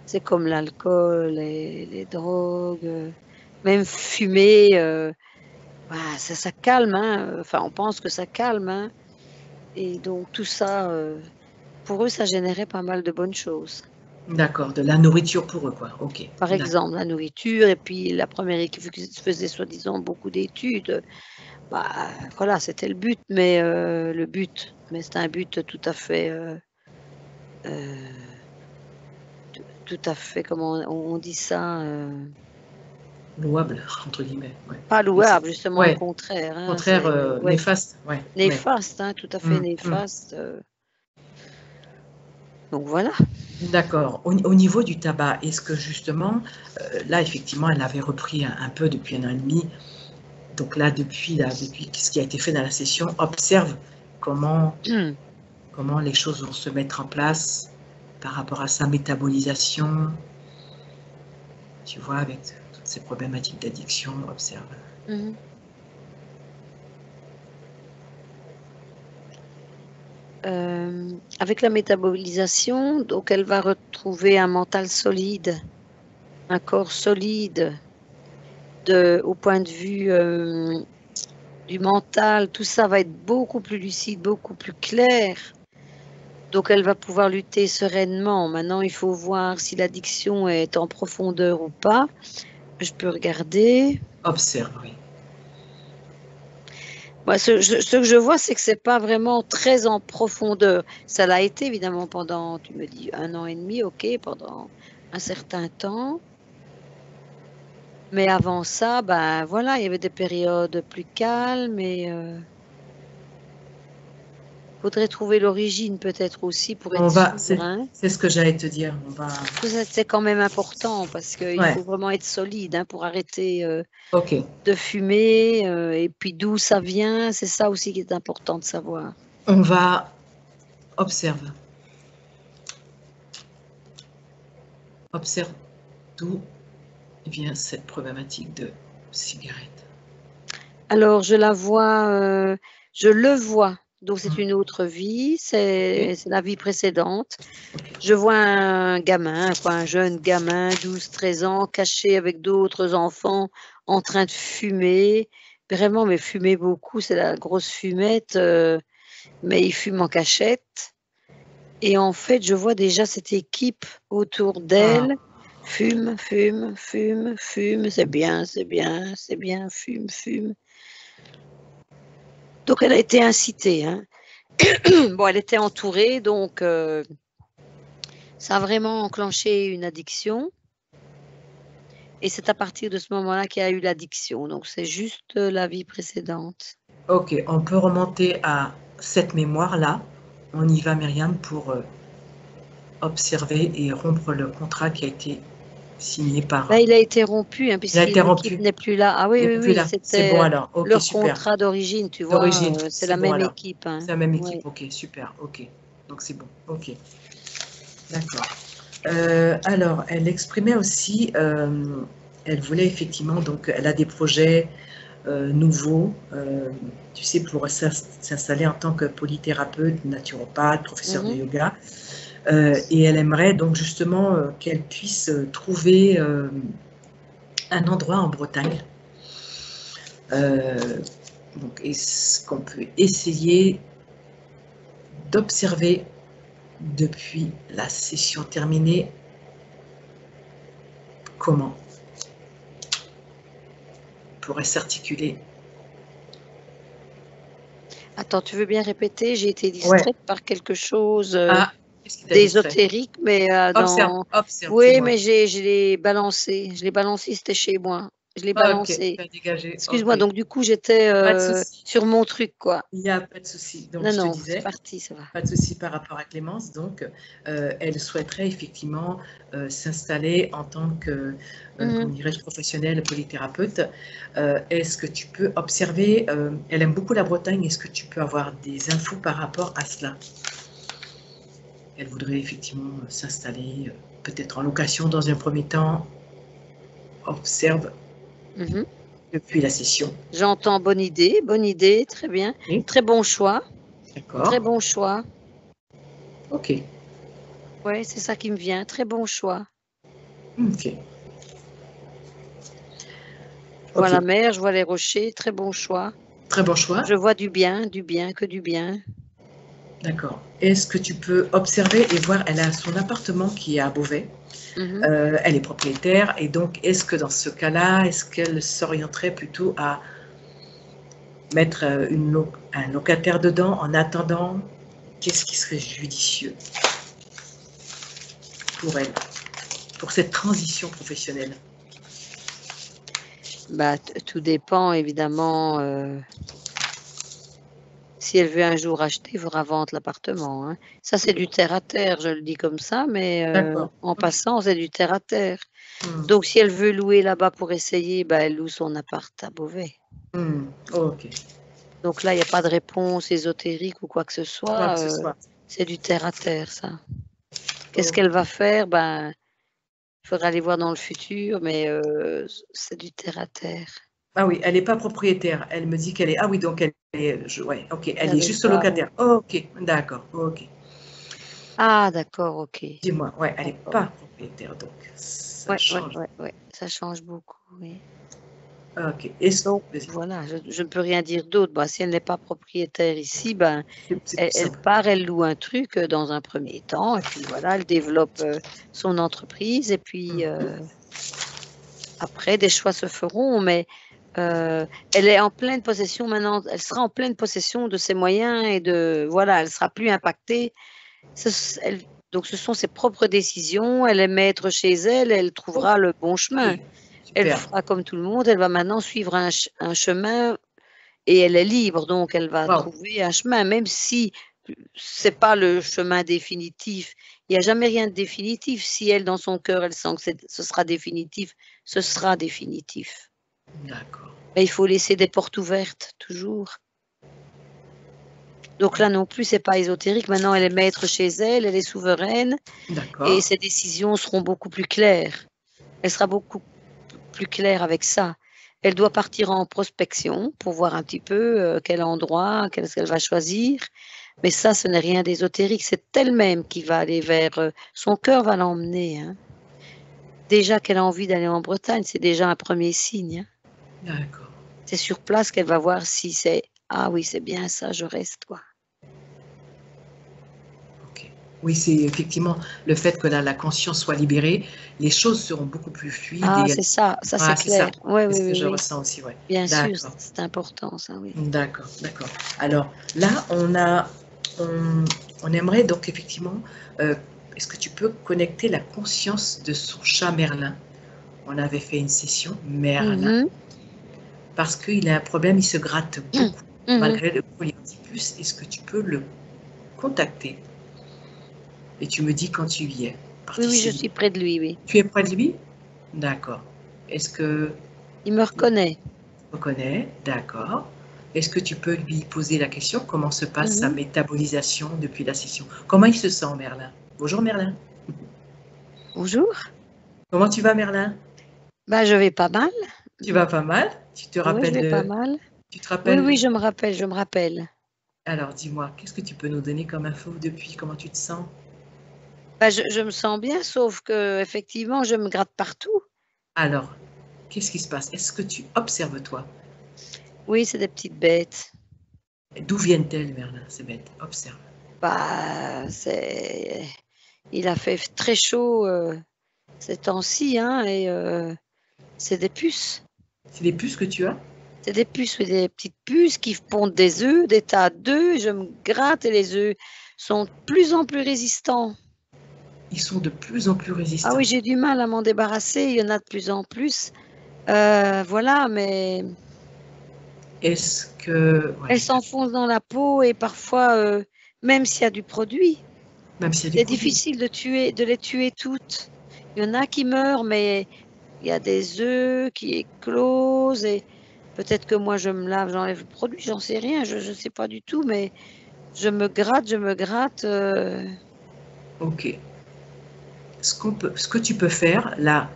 c'est comme l'alcool et les drogues, même fumer, bah, ça calme, hein, enfin on pense que ça calme, hein, et donc tout ça, pour eux, ça générait pas mal de bonnes choses. D'accord, de la nourriture pour eux, quoi. Ok, Par d'accord. exemple, la nourriture et puis la première équipe qui faisait soi-disant beaucoup d'études, bah, voilà, c'était le but, mais c'est un but tout à fait, heu, tout à fait, comment on dit ça? Louable, entre guillemets. Ouais. Pas Mais c'est, louable, justement le ouais, contraire, au hein, contraire, c'est ouais, néfaste. Ouais, ouais. néfaste, hein, tout à fait Hmm. Hmm. néfaste, donc voilà. D'accord. Au niveau du tabac, est-ce que justement, là, effectivement, elle avait repris un peu depuis 1 an et demi. Donc là, depuis ce qui a été fait dans la session, observe comment, comment les choses vont se mettre en place par rapport à sa métabolisation. Tu vois, avec toutes ces problématiques d'addiction, observe. Mmh mh. Avec la métabolisation, donc elle va retrouver un mental solide, un corps solide au point de vue, du mental, tout ça va être beaucoup plus lucide, beaucoup plus clair. Donc elle va pouvoir lutter sereinement. Maintenant, il faut voir si l'addiction est en profondeur ou pas. Je peux regarder. Observe, oui. Moi, ce que je vois, c'est que c'est pas vraiment très en profondeur. Ça l'a été évidemment pendant, tu me dis 1 an et demi, OK, pendant un certain temps. Mais avant ça, ben, voilà, il y avait des périodes plus calmes et Faudrait trouver l'origine peut-être aussi pour On être va, sûr, hein. c'est ce que j'allais te dire. On va. C'est quand même important parce qu'il Ouais. faut vraiment être solide, hein, pour arrêter Ok. de fumer et puis d'où ça vient, c'est ça aussi qui est important de savoir. On va observer. Observe d'où vient cette problématique de cigarette. Alors je la vois, je le vois, donc c'est une autre vie, c'est la vie précédente. Je vois un gamin, quoi, un jeune gamin, 12-13 ans, caché avec d'autres enfants, en train de fumer. Vraiment, mais fumer beaucoup, c'est la grosse fumette, mais il fume en cachette. Et en fait, je vois déjà cette équipe autour d'elle, fume, fume, fume, fume, c'est bien, c'est bien, c'est bien, fume, fume. Donc elle a été incitée, hein. Bon, elle était entourée, donc ça a vraiment enclenché une addiction. Et c'est à partir de ce moment-là qu'il y a eu l'addiction. Donc c'est juste la vie précédente. Ok, on peut remonter à cette mémoire-là. On y va, Myriam, pour observer et rompre le contrat qui a été signé par. Là, il a été rompu, hein, Il a été rompu. puisqu'il n'est plus là. Ah oui, Il oui, n'est plus oui, là. C'est c'était bon alors. Ok, leur super. contrat d'origine, tu vois. D'origine, C'est la bon même alors. équipe. Hein. C'est la même équipe. Ouais. Ok, super. Ok, donc c'est bon. Ok, d'accord. Alors, elle exprimait aussi, elle voulait effectivement, donc elle a des projets nouveaux, tu sais, pour s'installer en tant que polythérapeute, naturopathe, professeur de yoga. Et elle aimerait donc justement qu'elle puisse trouver un endroit en Bretagne. Donc, est-ce qu'on peut essayer d'observer depuis la session terminée comment on pourrait s'articuler. Attends, tu veux bien répéter? J'ai été distraite par quelque chose d'ésotérique, mais observe, oui, mais je l'ai balancé. Je l'ai balancé, c'était chez moi. Je l'ai balancé. Excuse-moi, donc du coup, j'étais sur mon truc, quoi. Il n'y a pas de souci. Donc, non, je te non, disais, c'est parti, ça va. Pas de souci par rapport à Clémence. Donc, elle souhaiterait effectivement s'installer en tant que, comment dirais-je, professionnelle polythérapeute. Est-ce que tu peux observer, elle aime beaucoup la Bretagne, est-ce que tu peux avoir des infos par rapport à cela? Elle voudrait effectivement s'installer, peut-être en location dans un premier temps. Observe depuis la session. J'entends bonne idée, très bien. Très bon choix. D'accord. Très bon choix. Ok. Oui, c'est ça qui me vient. Très bon choix. Ok. Je vois la mer, je vois les rochers. Très bon choix. Très bon choix. Je vois du bien, que du bien. D'accord. Est-ce que tu peux observer et voir, elle a son appartement qui est à Beauvais. Elle est propriétaire et donc est-ce que dans ce cas-là, est-ce qu'elle s'orienterait plutôt à mettre un locataire dedans en attendant? Qu'est-ce qui serait judicieux pour elle, pour cette transition professionnelle? Bah, tout dépend évidemment. Si elle veut un jour acheter, il faudra vendre l'appartement. Hein. Ça, c'est du terre-à-terre, je le dis comme ça, mais en passant, c'est du terre-à-terre. Donc, si elle veut louer là-bas pour essayer, bah, elle loue son appart à Beauvais. Ok. Donc là, il n'y a pas de réponse ésotérique ou quoi que ce soit. C'est du terre-à-terre, ça. Qu'est-ce qu'elle va faire? Ben, il faudra aller voir dans le futur, mais c'est du terre-à-terre. Ah oui, elle n'est pas propriétaire. Elle me dit qu'elle est. Ah oui, donc elle est. Ok, elle est juste pas, locataire. Ok, d'accord, ok. Ah, d'accord, ok. Dis-moi, ouais, elle n'est pas propriétaire, donc ça change. Ouais, ça change beaucoup, oui. Ok. Donc, voilà, je ne peux rien dire d'autre. Bah, si elle n'est pas propriétaire ici, ben, elle part, elle loue un truc dans un premier temps, et puis voilà, elle développe son entreprise, et puis après, des choix se feront, mais elle est en pleine possession maintenant, elle sera en pleine possession de ses moyens, et voilà, elle ne sera plus impactée. Donc, ce sont ses propres décisions, elle est maître chez elle, elle trouvera le bon chemin. Elle fera comme tout le monde, elle va maintenant suivre un chemin et elle est libre, donc elle va trouver un chemin, même si c'est pas le chemin définitif. Il n'y a jamais rien de définitif. Si elle, dans son cœur, elle sent que ce sera définitif, ce sera définitif. D'accord. Mais il faut laisser des portes ouvertes, toujours. Donc là non plus, c'est pas ésotérique. Maintenant, elle est maître chez elle, elle est souveraine, et D'accord. ses décisions seront beaucoup plus claires. Elle sera beaucoup plus claire avec ça. Elle doit partir en prospection pour voir un petit peu quel endroit, qu'est-ce qu'elle va choisir. Mais ça, ce n'est rien d'ésotérique. C'est elle-même qui va aller vers... son cœur va l'emmener. Hein. Déjà qu'elle a envie d'aller en Bretagne, c'est déjà un premier signe. Hein. D'accord. C'est sur place qu'elle va voir si c'est... Ah oui, c'est bien ça, je reste, quoi. Ok. Oui, c'est effectivement le fait que la conscience soit libérée, les choses seront beaucoup plus fluides. Ah, Et c'est ça, ah, c'est clair. Oui, c'est ce oui, que oui, je oui. ressens aussi, ouais. Bien sûr, D'accord. c'est important, ça, oui. D'accord, d'accord. Alors là, on aimerait donc effectivement, est-ce que tu peux connecter la conscience de son chat Merlin? On avait fait une session Merlin, Mhm, parce qu'il a un problème, il se gratte beaucoup, mhm. malgré le polyantipus. Est-ce que tu peux le contacter? Et tu me dis quand tu y es. Oui, oui, je Participe. suis près de lui, oui. Tu es près de lui? D'accord. Est-ce que Il me reconnaît. tu reconnais? D'accord. Est-ce que tu peux lui poser la question, comment se passe sa Mhm. métabolisation depuis la session? Comment il se sent, Merlin? Bonjour, Merlin. Bonjour. Comment tu vas, Merlin? Bah, je vais pas mal. Tu vas pas mal? Tu te Oui, je rappelles vais pas de... mal. Tu te Oui, rappelles... oui, je me rappelle, je me rappelle. Alors, dis-moi, qu'est-ce que tu peux nous donner comme info depuis? Comment tu te sens? Bah, je me sens bien, sauf que effectivement, je me gratte partout. Alors, qu'est-ce qui se passe? Est-ce que tu observes, toi? Oui, c'est des petites bêtes. D'où viennent-elles, Merlin, ces bêtes? Observe. Bah, il a fait très chaud ces temps-ci, hein, et c'est des puces. C'est des puces que tu as? C'est des puces, oui, des petites puces qui pondent des œufs, des tas d'œufs. Je me gratte et les œufs sont de plus en plus résistants. Ils sont de plus en plus Ah résistants. oui, j'ai du mal à m'en débarrasser. Il y en a de plus en plus. Voilà, mais Est-ce que... elles Ouais, s'enfoncent dans la peau et parfois, même s'il y a du produit, même s'il y a c'est du produit. difficile de les tuer toutes. Il y en a qui meurent, mais il y a des œufs qui éclosent et peut-être que moi je me lave, j'enlève le produit, j'en sais rien, je ne sais pas du tout, mais je me gratte. Ok. Ce que tu peux faire, là,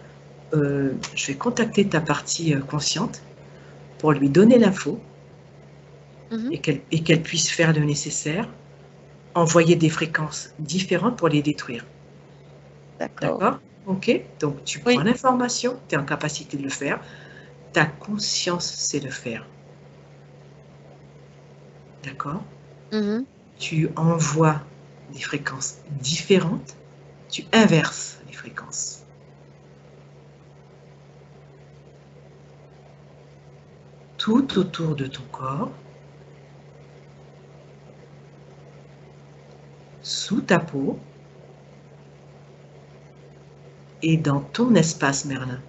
je vais contacter ta partie consciente pour lui donner l'info Mhm, et qu'elle puisse faire le nécessaire, envoyer des fréquences différentes pour les détruire. d'accord. D'accord? Ok? Donc, tu prends Oui. l'information, tu es en capacité de le faire. Ta conscience sait le faire. D'accord? Mhm. Tu envoies des fréquences différentes, tu inverses les fréquences. Tout autour de ton corps, sous ta peau et dans ton espace, Merlin.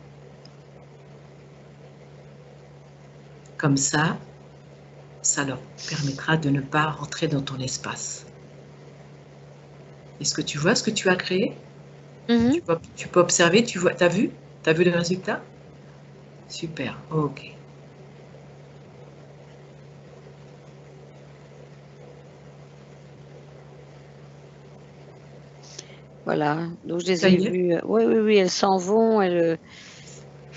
Comme ça leur permettra de ne pas rentrer dans ton espace. Est-ce que tu vois ce que tu as créé? Mhm. Tu peux observer, tu vois, t'as vu? T'as vu le résultat? Super, ok. Voilà, donc je les Ça ai y est? vues. Oui, oui, oui, elles s'en vont.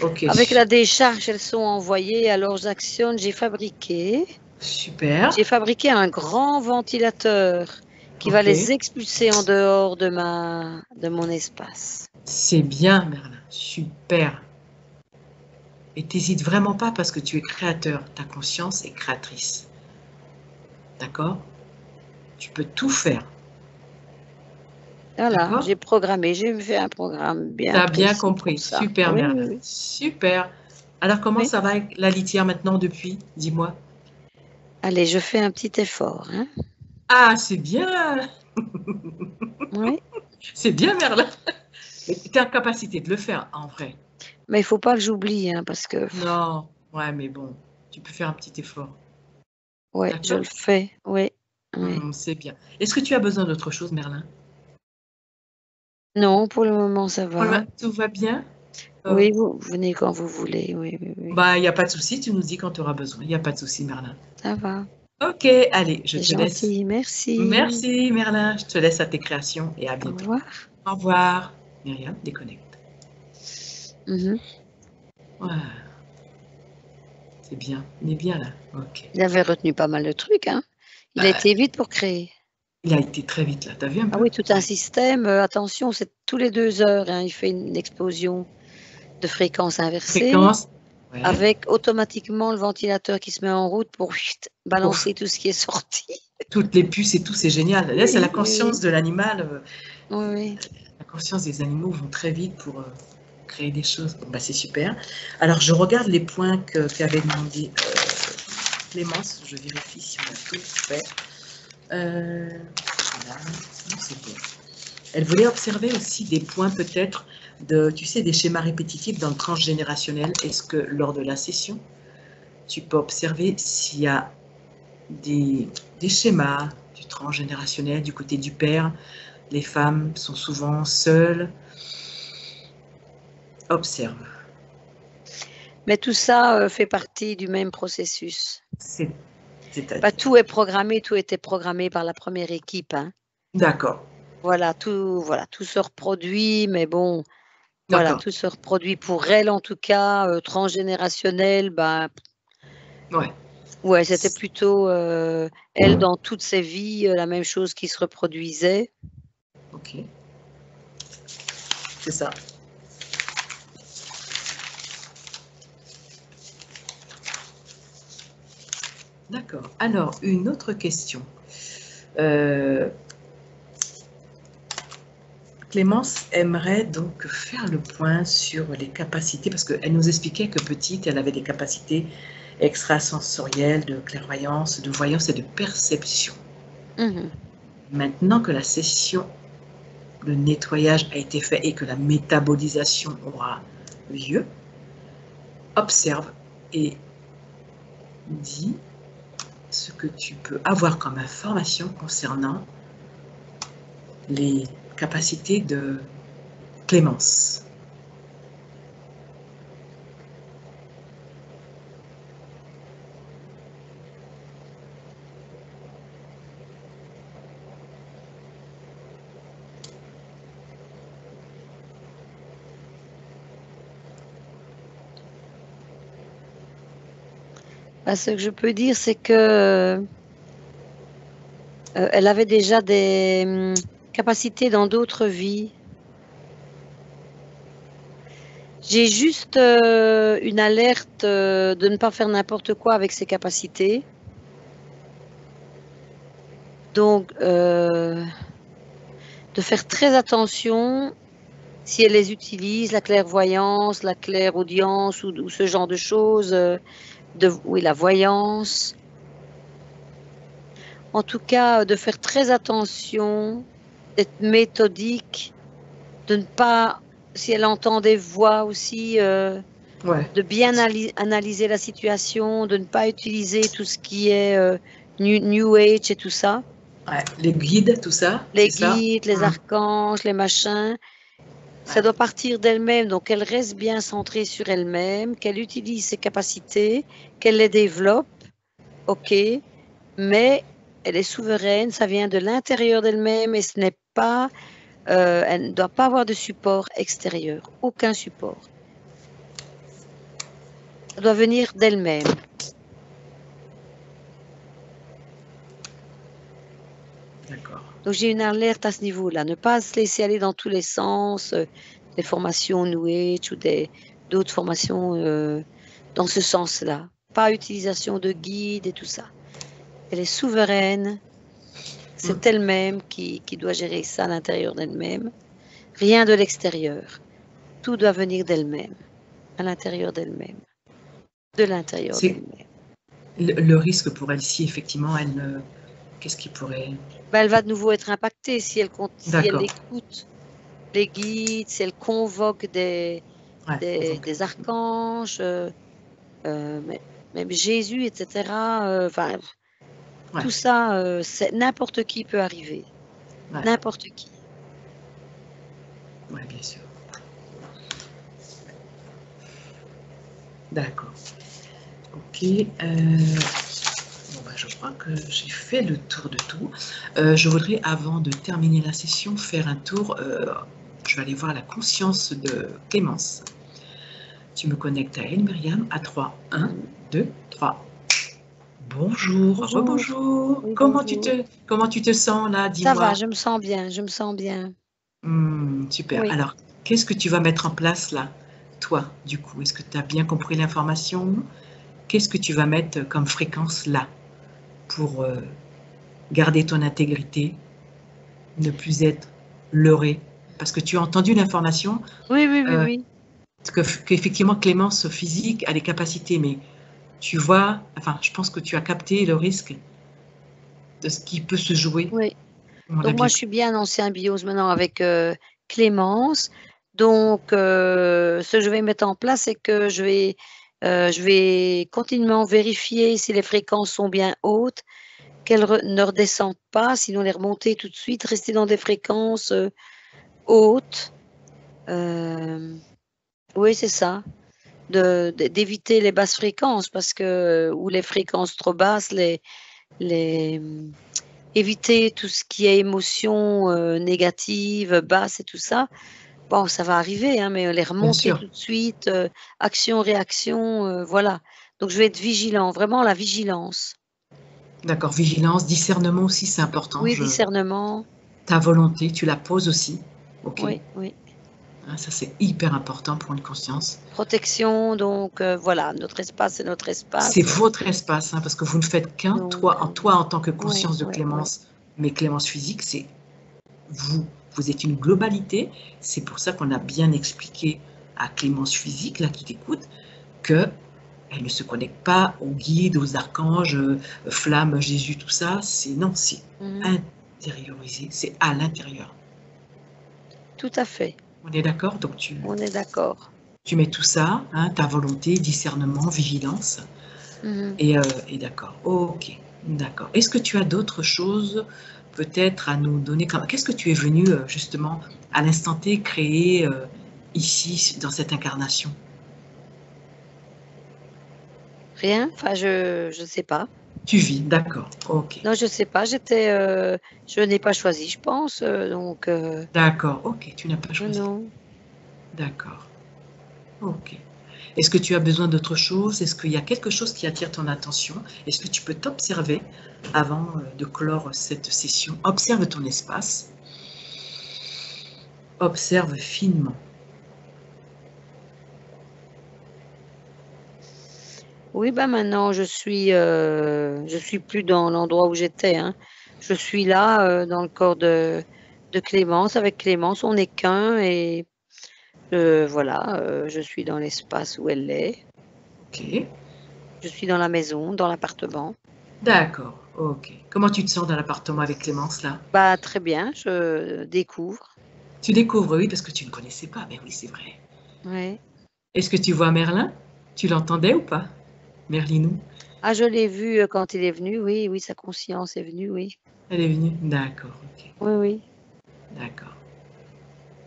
Ok, Avec la décharge, elles sont envoyées, alors j'actionne. super, J'ai fabriqué un grand ventilateur qui va ok. les expulser en dehors de mon espace. C'est bien, Merlin, super. Et t'hésites vraiment pas parce que tu es créateur, ta conscience est créatrice. D'accord? Tu peux tout faire, Voilà, d'accord? j'ai programmé, j'ai fait un programme Tu bien as bien précis pour compris, ça. super, Oui, oui, Merlin, oui. super. Alors, comment Oui. ça va avec la litière maintenant depuis? Dis-moi. Allez, je fais un petit effort, hein. Ah, c'est bien! Oui, C'est bien, Merlin. Mais tu es en capacité de le faire, en vrai. mais il faut pas que j'oublie, hein, parce que Non, ouais, mais bon, tu peux faire un petit effort. ouais, je D'accord? le fais, oui. Oui. C'est bien. Est-ce que tu as besoin d'autre chose, Merlin? Non, pour le moment, ça va. Tout va bien? Oui, vous venez quand vous voulez. Oui, oui, oui. Bah, il n'y a pas de souci, tu nous dis quand tu auras besoin. Il n'y a pas de souci, Merlin. Ça va. Ok, allez, je C'est te laisse. gentil. Merci. Merci, Merlin. Je te laisse à tes créations et à Au bientôt. revoir. Au revoir. Myriam, déconnecte. Mhm. Ouais, c'est bien. On est bien là. Ok. Il avait retenu pas mal de trucs, hein. Il a été vite pour créer. Il a été très vite là. T'as vu un Ah peu? oui, tout un système. Attention, c'est tous les 2 heures, hein, il fait une explosion de fréquence inversée Fréquence. Ouais. avec automatiquement le ventilateur qui se met en route pour balancer Pour tout ce qui est sorti. toutes les puces et tout, c'est génial. Là, c'est la Oui, conscience de l'animal. oui, oui. La conscience des animaux vont très vite pour créer des choses. Bon, bah, c'est super. Alors, je regarde les points qu'avait demandé Clémence. Je vérifie si on a tout fait. Voilà. Non, c'est bon. Elle voulait observer aussi des points peut-être tu sais, des schémas répétitifs dans le transgénérationnel. Est-ce que lors de la session, tu peux observer s'il y a des schémas du transgénérationnel du côté du père? Les femmes sont souvent seules. Observe. Mais tout ça fait partie du même processus. C'est-à-dire. Tout est programmé, tout était programmé par la première équipe, hein. D'accord. Voilà, tout se reproduit, mais bon, voilà, D'accord. tout se reproduit pour elle en tout cas, transgénérationnel, ben, Ouais. ouais, c'était plutôt elle dans toutes ses vies, la même chose qui se reproduisait. Ok. C'est ça. D'accord. Alors, une autre question. Clémence aimerait donc faire le point sur les capacités, parce qu'elle nous expliquait que petite, elle avait des capacités extrasensorielles, de clairvoyance, de voyance et de perception. Mmh. Maintenant que la session de nettoyage a été faite et que la métabolisation aura lieu, observe et dis ce que tu peux avoir comme information concernant les capacités de Clémence. Bah, ce que je peux dire, c'est que, elle avait déjà des capacités dans d'autres vies. J'ai juste, une alerte, de ne pas faire n'importe quoi avec ses capacités. Donc, de faire très attention si elle les utilise, la clairvoyance, la clairaudience ou ce genre de choses, oui, la voyance. En tout cas, de faire très attention, d'être méthodique, de ne pas, si elle entend des voix aussi, Ouais. de bien analyser la situation, de ne pas utiliser tout ce qui est New Age et tout ça. Ouais. Les guides, tout ça. Les c'est guides, ça les archanges, les machins. Ça doit partir d'elle-même, donc qu'elle reste bien centrée sur elle-même, qu'elle utilise ses capacités, qu'elle les développe, ok, mais elle est souveraine, ça vient de l'intérieur d'elle-même et ce n'est pas, elle ne doit pas avoir de support extérieur, aucun support. Ça doit venir d'elle-même. D'accord. Donc j'ai une alerte à ce niveau-là, ne pas se laisser aller dans tous les sens, des formations New Age ou d'autres formations dans ce sens-là. Pas utilisation de guides et tout ça. Elle est souveraine, c'est elle-même qui doit gérer ça à l'intérieur d'elle-même, rien de l'extérieur. Tout doit venir d'elle-même, à l'intérieur d'elle-même, de l'intérieur d'elle-même. Le risque pour elle, si effectivement qu'est-ce qui pourrait... Ben, elle va de nouveau être impactée si elle D'accord. écoute les guides, si elle convoque des archanges, même Jésus, etc. Enfin, Ouais. Tout ça, n'importe qui peut arriver. Ouais. N'importe qui. Ouais, bien sûr. D'accord. Ok. Bon, bah, je crois que j'ai fait le tour de tout. Je voudrais, avant de terminer la session, faire un tour. Je vais aller voir la conscience de Clémence. Tu me connectes à elle, Myriam, à 3. 1, 2, 3. Bonjour, Bonjour. rebonjour. Oui, Comment bonjour. tu te sens là? Ça Dis-moi. va, je me sens bien, je me sens bien. Super. Oui. Alors, qu'est-ce que tu vas mettre en place là, toi, du coup? Est-ce que tu as bien compris l'information? Qu'est-ce que tu vas mettre comme fréquence là pour garder ton intégrité, ne plus être leurré? Parce que tu as entendu l'information Oui, oui, oui, euh, oui. qu'effectivement Clémence physique a des capacités, mais tu vois, enfin, je pense que tu as capté le risque de ce qui peut se jouer. Oui. On l'a Donc moi, bien je compris. suis bien en symbiose maintenant avec Clémence. Donc, ce que je vais mettre en place, c'est que je vais continuellement vérifier si les fréquences sont bien hautes, qu'elles ne redescendent pas, sinon les remonter tout de suite, rester dans des fréquences hautes. Oui, c'est ça. D'éviter les basses fréquences parce que ou les fréquences trop basses, les éviter tout ce qui est émotions négatives, basses et tout ça. Bon, ça va arriver, hein, mais les Bien remonter sûr. tout de suite, action, réaction, voilà. Donc je vais être vigilant, vraiment la vigilance. D'accord. Vigilance, discernement aussi, c'est important. Oui, discernement, Ta volonté, tu la poses aussi. OK. oui, oui. Hein, ça, c'est hyper important pour une conscience. Protection, donc voilà, notre espace, c'est notre C'est espace. votre espace, hein, parce que vous ne faites qu'un. Donc, Toi, en tant que oui, conscience de oui, oui. Clémence, mais Clémence physique, c'est vous. Vous êtes une globalité. C'est pour ça qu'on a bien expliqué à Clémence physique, là, qui t'écoute, que elle ne se connecte pas aux guides, aux archanges, flammes, Jésus, tout ça. Non, c'est Mhm. intériorisé, c'est à l'intérieur. Tout à fait, On est d'accord? Donc on est d'accord. tu mets tout ça, hein, ta volonté, discernement, vigilance, Mhm. et d'accord. Ok, d'accord. Est-ce que tu as d'autres choses peut-être à nous donner? Qu'est-ce que tu es venu justement à l'instant T créer ici, dans cette incarnation? Rien? Enfin, je sais pas. Tu vis, d'accord, ok. Non, je sais pas, je n'ai pas choisi, je pense, donc D'accord, ok, tu n'as pas non, choisi. non. D'accord, ok. Est-ce que tu as besoin d'autre chose? Est-ce qu'il y a quelque chose qui attire ton attention? Est-ce que tu peux t'observer avant de clore cette session? Observe ton espace. Observe finement. Oui, bah, maintenant je suis plus dans l'endroit où j'étais, hein. Je suis là, dans le corps de Clémence. Avec Clémence, on n'est qu'un et voilà, je suis dans l'espace où elle est. Ok. Je suis dans la maison, dans l'appartement. D'accord. Ok. Comment tu te sens dans l'appartement avec Clémence là? Bah, très bien, je découvre. Tu découvres, oui, parce que tu ne connaissais pas. Mais oui, c'est vrai. Ouais. Est-ce que tu vois Merlin? Tu l'entendais ou pas? Merlinou? Ah, je l'ai vu, quand il est venu, oui, oui, sa conscience est venue, oui. Elle est venue? D'accord. Ok. Oui, oui. D'accord.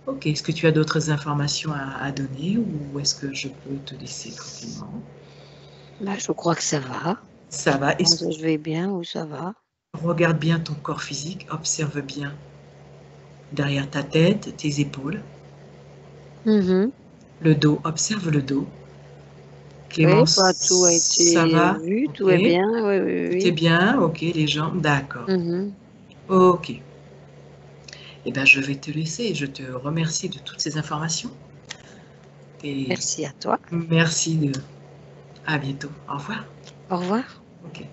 Ok. Est-ce que tu as d'autres informations à donner ou est-ce que je peux te laisser tranquillement? Bah, je crois que ça va. Ça Je va. pense que je vais bien, oui, ça va. Regarde bien ton corps physique. Observe bien derrière ta tête, tes épaules, Mmh. le dos. Observe le dos. Oui, Clémence, bah, tout a ça été va? vu, tout Ok. est bien, oui, oui, Tout est oui. bien? Ok. Les jambes? D'accord. Mmh. Ok. Eh bien, je vais te laisser. Je te remercie de toutes ces informations. Et Merci à toi. merci de... À bientôt. Au revoir. Au revoir. Ok.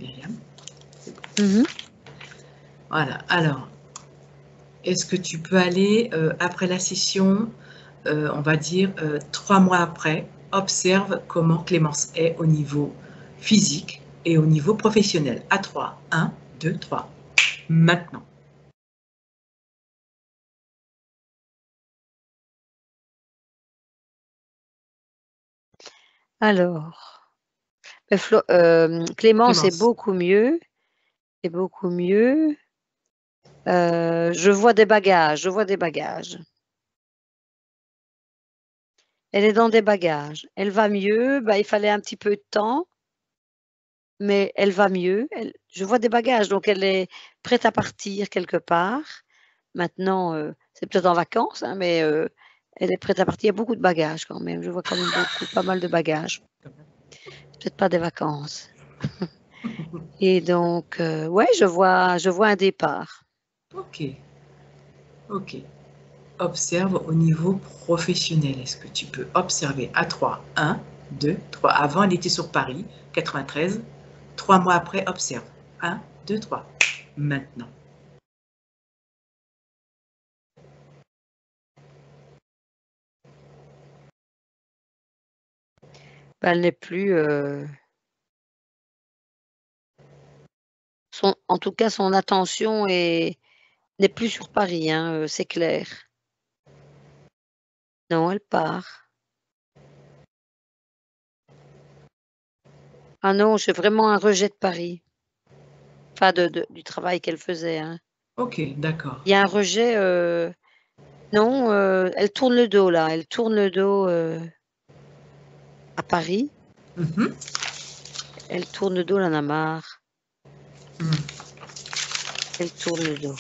Myriam. Mmh. Voilà. Alors, est-ce que tu peux aller, après la session, on va dire 3 mois après, observe comment Clémence est au niveau physique et au niveau professionnel. À 3. 1, 2, 3. Maintenant. Alors, Clémence est Clémence. beaucoup mieux, est beaucoup mieux. Je vois des bagages, Elle est dans des bagages. Elle va mieux. Bah, il fallait un petit peu de temps, mais elle va mieux. Je vois des bagages, donc elle est prête à partir quelque part. Maintenant, c'est peut-être en vacances, hein, mais elle est prête à partir. Il y a beaucoup de bagages quand même. Je vois quand même pas mal de bagages. Peut-être pas des vacances. Et donc, ouais, je vois un départ. Ok, ok. Observe au niveau professionnel. Est-ce que tu peux observer à 3, 1, 2, 3. Avant, elle était sur Paris, 93. 3 mois après, observe. 1, 2, 3. Maintenant. Bah, elle n'est plus, en tout cas, son attention n'est plus sur Paris, hein, c'est clair. Non, elle part. Ah non, j'ai vraiment un rejet de Paris. Enfin, du travail qu'elle faisait, hein. Ok, d'accord. Il y a un rejet, non, elle tourne le dos là, elle tourne le dos, à Paris. Mhm. Elle tourne le dos, elle en a marre. Mm. Elle tourne le dos.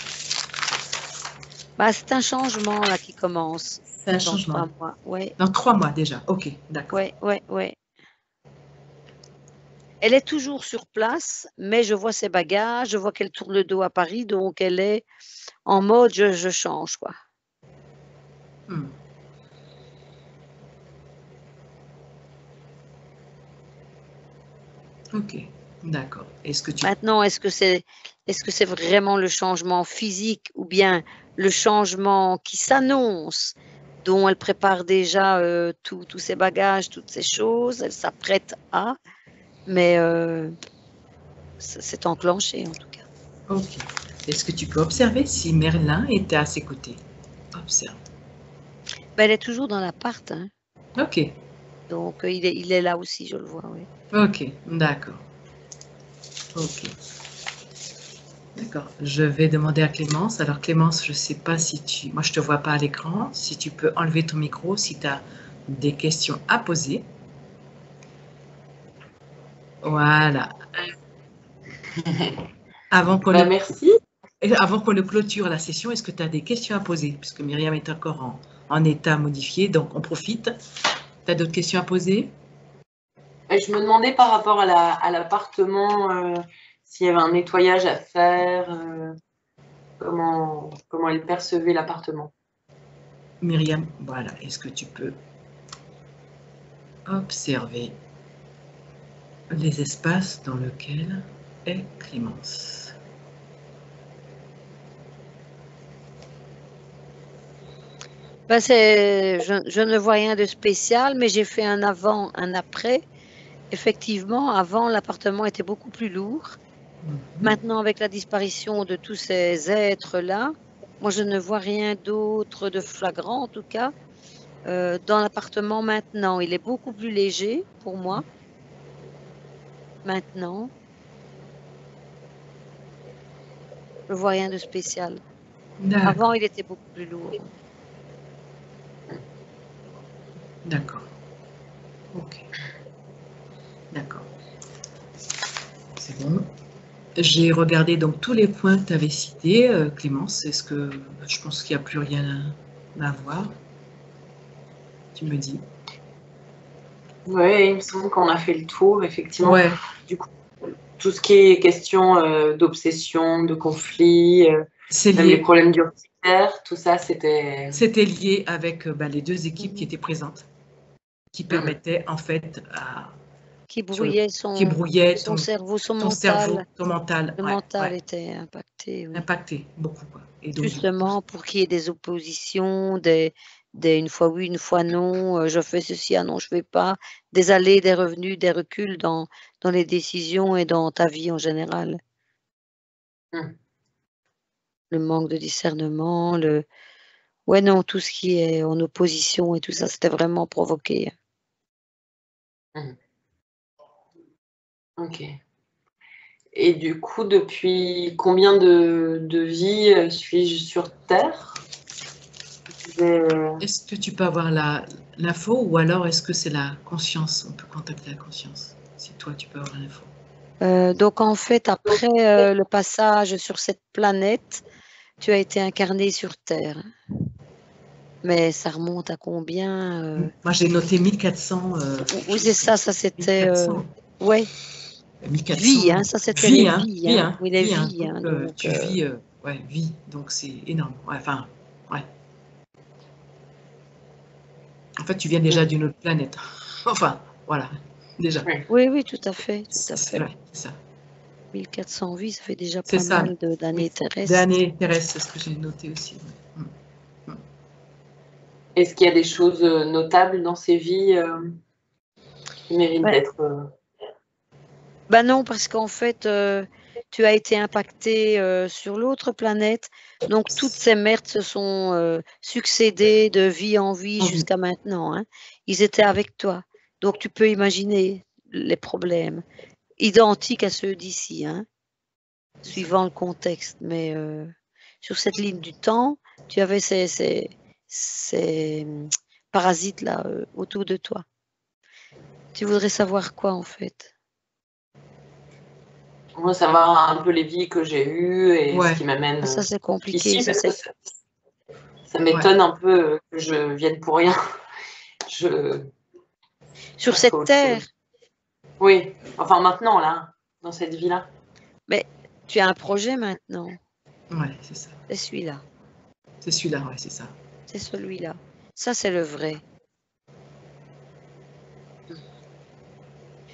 Bah, c'est un changement là qui commence C'est un dans changement. 3 mois. Ouais, Dans 3 mois déjà. Ok, d'accord. ouais, ouais, ouais. Elle est toujours sur place, mais je vois ses bagages, je vois qu'elle tourne le dos à Paris, donc elle est en mode je change, quoi. Mm. Ok, d'accord. Est-ce que tu... Maintenant, est-ce que c'est vraiment le changement physique ou bien le changement qui s'annonce, dont elle prépare déjà, tous ses bagages, toutes ces choses, elle s'apprête à, mais c'est enclenché en tout cas. Ok. Est-ce que tu peux observer si Merlin était à ses côtés? Observe. Bah, elle est toujours dans l'appart, hein, Ok, donc il est là aussi, je le vois, oui. ok, d'accord. Ok, d'accord. Je vais demander à Clémence. Alors Clémence, je ne sais pas si tu... Moi, je ne te vois pas à l'écran. Si tu peux enlever ton micro, si tu as des questions à poser. Voilà. Avant qu'on ne... Bah, merci. Avant qu'on ne clôture la session, est-ce que tu as des questions à poser? Puisque Myriam est encore en état modifié, donc on profite. Tu as d'autres questions à poser? Je me demandais par rapport à l'appartement, s'il y avait un nettoyage à faire, comment elle percevait l'appartement. Myriam, voilà. Est-ce que tu peux observer les espaces dans lesquels est Clémence? Bah, je ne vois rien de spécial, mais j'ai fait un avant, un après. Effectivement, avant, l'appartement était beaucoup plus lourd. Mhm. Maintenant, avec la disparition de tous ces êtres-là, moi, je ne vois rien d'autre de flagrant, en tout cas, dans l'appartement maintenant. Il est beaucoup plus léger pour moi, maintenant. Je ne vois rien de spécial. Avant, D'accord, il était beaucoup plus lourd. d'accord. Ok, d'accord. C'est bon. J'ai regardé donc tous les points que tu avais cités, Clémence. Est-ce que je pense qu'il n'y a plus rien à voir? Tu me dis. Oui, il me semble qu'on a fait le tour, effectivement. Ouais, Du coup, tout ce qui est question d'obsession, de conflit, c'est même les lié. problèmes d'urticaire, tout ça, c'était... C'était lié avec les deux équipes qui Mhm. étaient présentes, qui Mhm. permettaient en fait Qui sur le, brouillait qui brouillait son cerveau, ton cerveau, ton mental, le ouais, mental ouais, était impacté, oui. impacté beaucoup quoi. Et donc du coup, Justement, pour qu'il y ait des oppositions, une fois oui, une fois non, je fais ceci, ah non, je fais pas, des allées, des revenus, des reculs dans les décisions et dans ta vie en général. Mhm. Le manque de discernement, ouais, non, tout ce qui est en opposition et tout ça, c'était vraiment provoqué. Mhm. Ok. Et du coup, depuis combien de vies suis-je sur Terre? Est-ce que tu peux avoir l'info ou alors est-ce que c'est la conscience? On peut contacter la conscience. Si toi, tu peux avoir l'info. Donc en fait, après le passage sur cette planète, tu as été incarné sur Terre. Mais ça remonte à combien Moi, j'ai noté 1400. Oui, c'est ça, ça c'était... 1400. ouais, 1400. vie, hein, ça c'était Vie, les hein, vies. vie, Hein. hein, Oui, les vie, hein. vies. Hein, Donc, donc, tu vis, ouais, vie. Donc, c'est énorme. Ouais, enfin, ouais. En fait, tu viens déjà d'une autre planète. Enfin, voilà, déjà. Oui, oui, tout à fait, tout à fait. Ouais, c'est ça. 1400 vies, ça fait déjà C'est pas ça. mal d'années Oui. terrestres. D'années terrestres, c'est ce que j'ai noté aussi. Ouais. Est-ce qu'il y a des choses notables dans ces vies qui méritent d'être... Ben non, parce qu'en fait, tu as été impacté sur l'autre planète. Donc, toutes ces merdes se sont succédées de vie en vie jusqu'à maintenant. Hein. Ils étaient avec toi. Donc, tu peux imaginer les problèmes identiques à ceux d'ici, hein, suivant le contexte. Mais sur cette ligne du temps, tu avais ces parasites-là autour de toi. Tu voudrais savoir quoi, en fait? Moi, savoir un peu les vies que j'ai eues et ce qui m'amène Ça, c'est compliqué. ici, parce que ça m'étonne un peu que je vienne pour rien. Sur cette terre? Oui, enfin maintenant, là, dans cette vie-là. Mais tu as un projet maintenant. Ouais, c'est ça. C'est celui-là. C'est celui-là, ouais, c'est ça. C'est celui-là. Ça, c'est le vrai.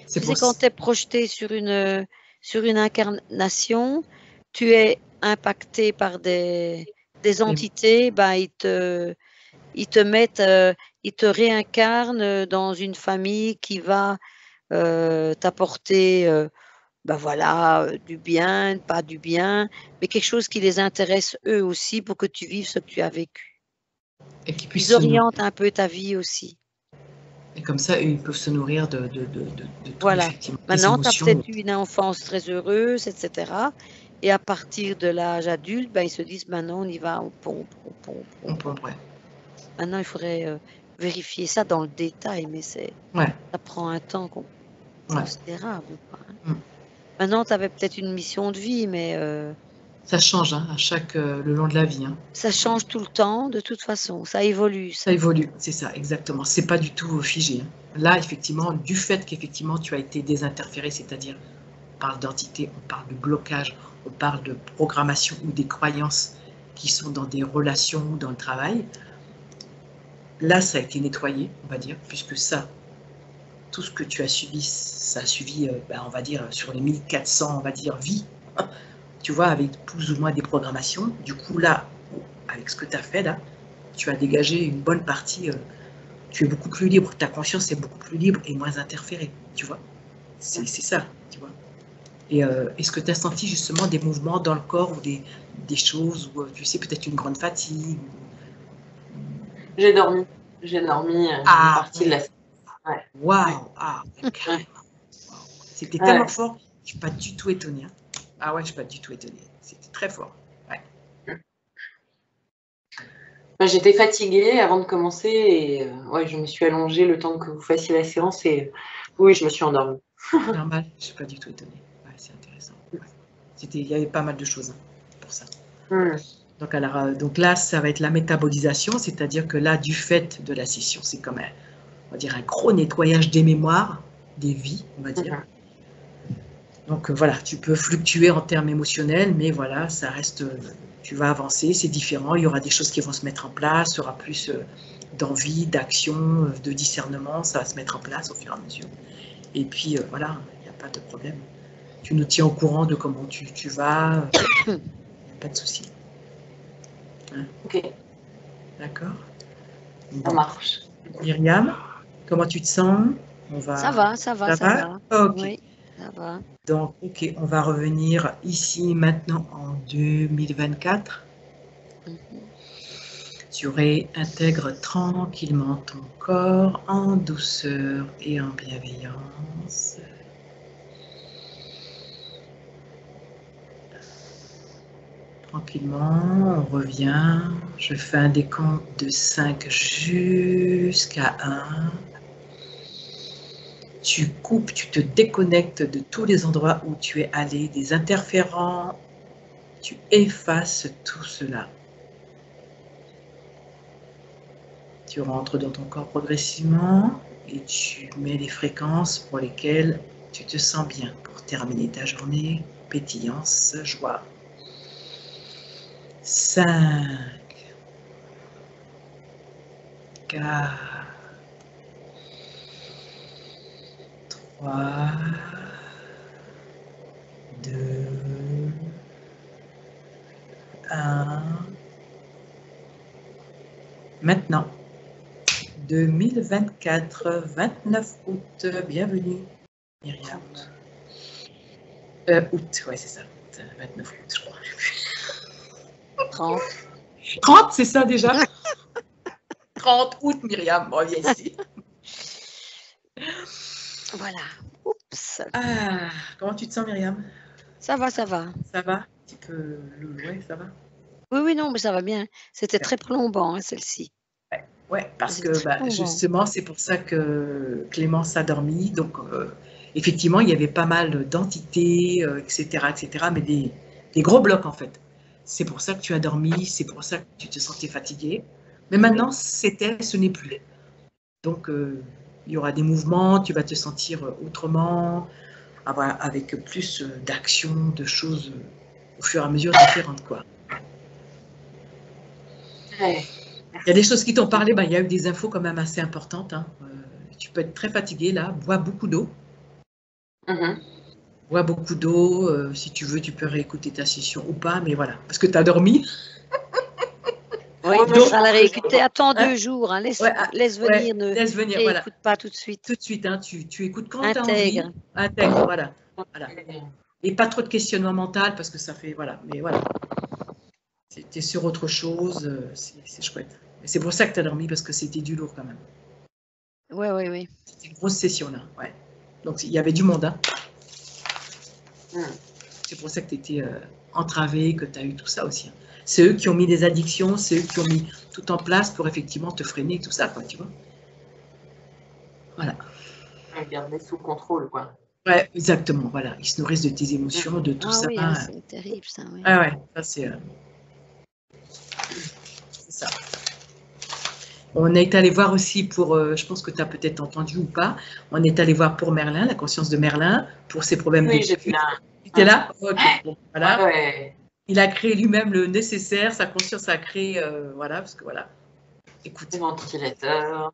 C'est quand tu es projeté sur une incarnation, tu es impacté par des entités, ben, ils te mettent, ils te réincarnent dans une famille qui va t'apporter ben voilà, du bien, pas du bien, mais quelque chose qui les intéresse eux aussi pour que tu vives ce que tu as vécu. Et qui puissent Ils orientent un peu ta vie aussi. Et comme ça, ils peuvent se nourrir de tout, voilà. Effectivement. Maintenant, tu as peut-être eu une enfance très heureuse, etc. Et à partir de l'âge adulte, ben, ils se disent, maintenant, on y va, on pompe. Ouais. Maintenant, il faudrait vérifier ça dans le détail, mais ça prend un temps considérable. Quoi, hein. Maintenant, tu avais peut-être une mission de vie, mais... ça change hein, le long de la vie. Hein. Ça change tout le temps, de toute façon. Ça évolue. Ça évolue, c'est ça, exactement. C'est pas du tout figé. Hein. Là, effectivement, du fait qu'effectivement tu as été désinterféré, c'est-à-dire on parle d'entité, on parle de blocage, on parle de programmation ou des croyances qui sont dans des relations ou dans le travail. Là, ça a été nettoyé, on va dire, puisque ça, tout ce que tu as subi, ça a suivi, on va dire, sur les 1400, on va dire, vies, tu vois, avec plus ou moins des programmations. Du coup, là, avec ce que tu as fait, là, tu as dégagé une bonne partie, tu es beaucoup plus libre, ta conscience est beaucoup plus libre et moins interférée, tu vois. C'est ça, tu vois. Et est-ce que tu as senti justement des mouvements dans le corps ou des choses, ou tu sais, peut-être une grande fatigue J'ai dormi une partie de la... Ouais. Waouh. C'était tellement fort, je ne suis pas du tout étonnée. Hein. Ah ouais, je ne suis pas du tout étonnée. C'était très fort. Ouais. J'étais fatiguée avant de commencer et je me suis allongée le temps que vous fassiez la séance et oui, je me suis endormie. Normal, je ne suis pas du tout étonnée. Ouais, c'est intéressant. Ouais. Il y avait pas mal de choses hein, pour ça. Donc là, ça va être la métabolisation, c'est-à-dire que là, du fait de la session, c'est comme on va dire un gros nettoyage des mémoires, des vies, on va dire. Donc voilà, tu peux fluctuer en termes émotionnels, mais voilà, ça reste, tu vas avancer, c'est différent, il y aura des choses qui vont se mettre en place, il y aura plus d'envie, d'action, de discernement, ça va se mettre en place au fur et à mesure. Et puis voilà, il n'y a pas de problème. Tu nous tiens au courant de comment tu vas, il n'y a pas de souci. Hein? Ok. D'accord. Ça marche. Myriam, comment tu te sens? Ça va. Ça va. Ok. Oui, ça va. Donc, ok, on va revenir ici maintenant en 2024. Tu réintègres tranquillement ton corps en douceur et en bienveillance. Tranquillement, on revient. Je fais un décompte de 5 jusqu'à 1. Tu coupes, tu te déconnectes de tous les endroits où tu es allé, des interférents. Tu effaces tout cela. Tu rentres dans ton corps progressivement et tu mets les fréquences pour lesquelles tu te sens bien pour terminer ta journée. Pétillance, joie. 5, 4, 3, 2, 1. Maintenant, 2024, 29 août, bienvenue, Myriam. Août, ouais, c'est ça, 29 août, je crois. 30. 30, c'est ça déjà? 30 août, Myriam, bon, viens ici. Voilà. Oups. Ah, comment tu te sens, Myriam? Ça va, ça va. Ça va? Un petit peu lourd, ouais, ça va? Oui, oui, non, mais ça va bien. C'était très plombant, hein, celle-ci. Ouais, parce C'était que très plombant. justement, c'est pour ça que Clémence a dormi. Donc, effectivement, il y avait pas mal d'entités, etc., mais des gros blocs en fait. C'est pour ça que tu as dormi, c'est pour ça que tu te sentais fatigué. Mais maintenant, ce n'est plus. Donc, il y aura des mouvements, tu vas te sentir autrement, avec plus d'action, de choses au fur et à mesure différentes, quoi. Ouais. Il y a des choses qui t'ont parlé, il y a eu des infos quand même assez importantes. Hein. Tu peux être très fatigué là, bois beaucoup d'eau. Bois beaucoup d'eau. Si tu veux, tu peux réécouter ta session ou pas, mais voilà. Parce que tu as dormi. Oui, Ouais, donc, on va la réécouter. Attends hein, 2 jours. Hein, laisse laisse venir. voilà. Écoute pas tout de suite. Tout de suite, hein, tu écoutes quand tu as envie. Intègre. Intègre, voilà. Et pas trop de questionnement mental parce que ça fait, voilà. Mais voilà. Tu es sur autre chose, c'est chouette. Et c'est pour ça que tu as dormi, parce que c'était du lourd quand même. Oui. C'était une grosse session là, ouais. Donc il y avait du monde, hein. C'est pour ça que tu étais entravé, que tu as eu tout ça aussi. Hein. C'est eux qui ont mis des addictions, c'est eux qui ont mis tout en place pour effectivement te freiner, tout ça, quoi, tu vois. Voilà. Garder sous contrôle, quoi. Ouais, exactement, voilà. Ils se nourrissent de tes émotions, de tout ça. Oui, hein, c'est terrible ça, oui. Ah ouais, ça c'est ça. On est allé voir aussi pour, je pense que tu as peut-être entendu ou pas, on est allé voir pour Merlin, la conscience de Merlin, pour ses problèmes Oui, de j'étais là. Tu étais là? Ok, bon, voilà. Ouais. Il a créé lui-même le nécessaire, sa conscience a créé, voilà, parce que voilà. Écoute. Ventilateur.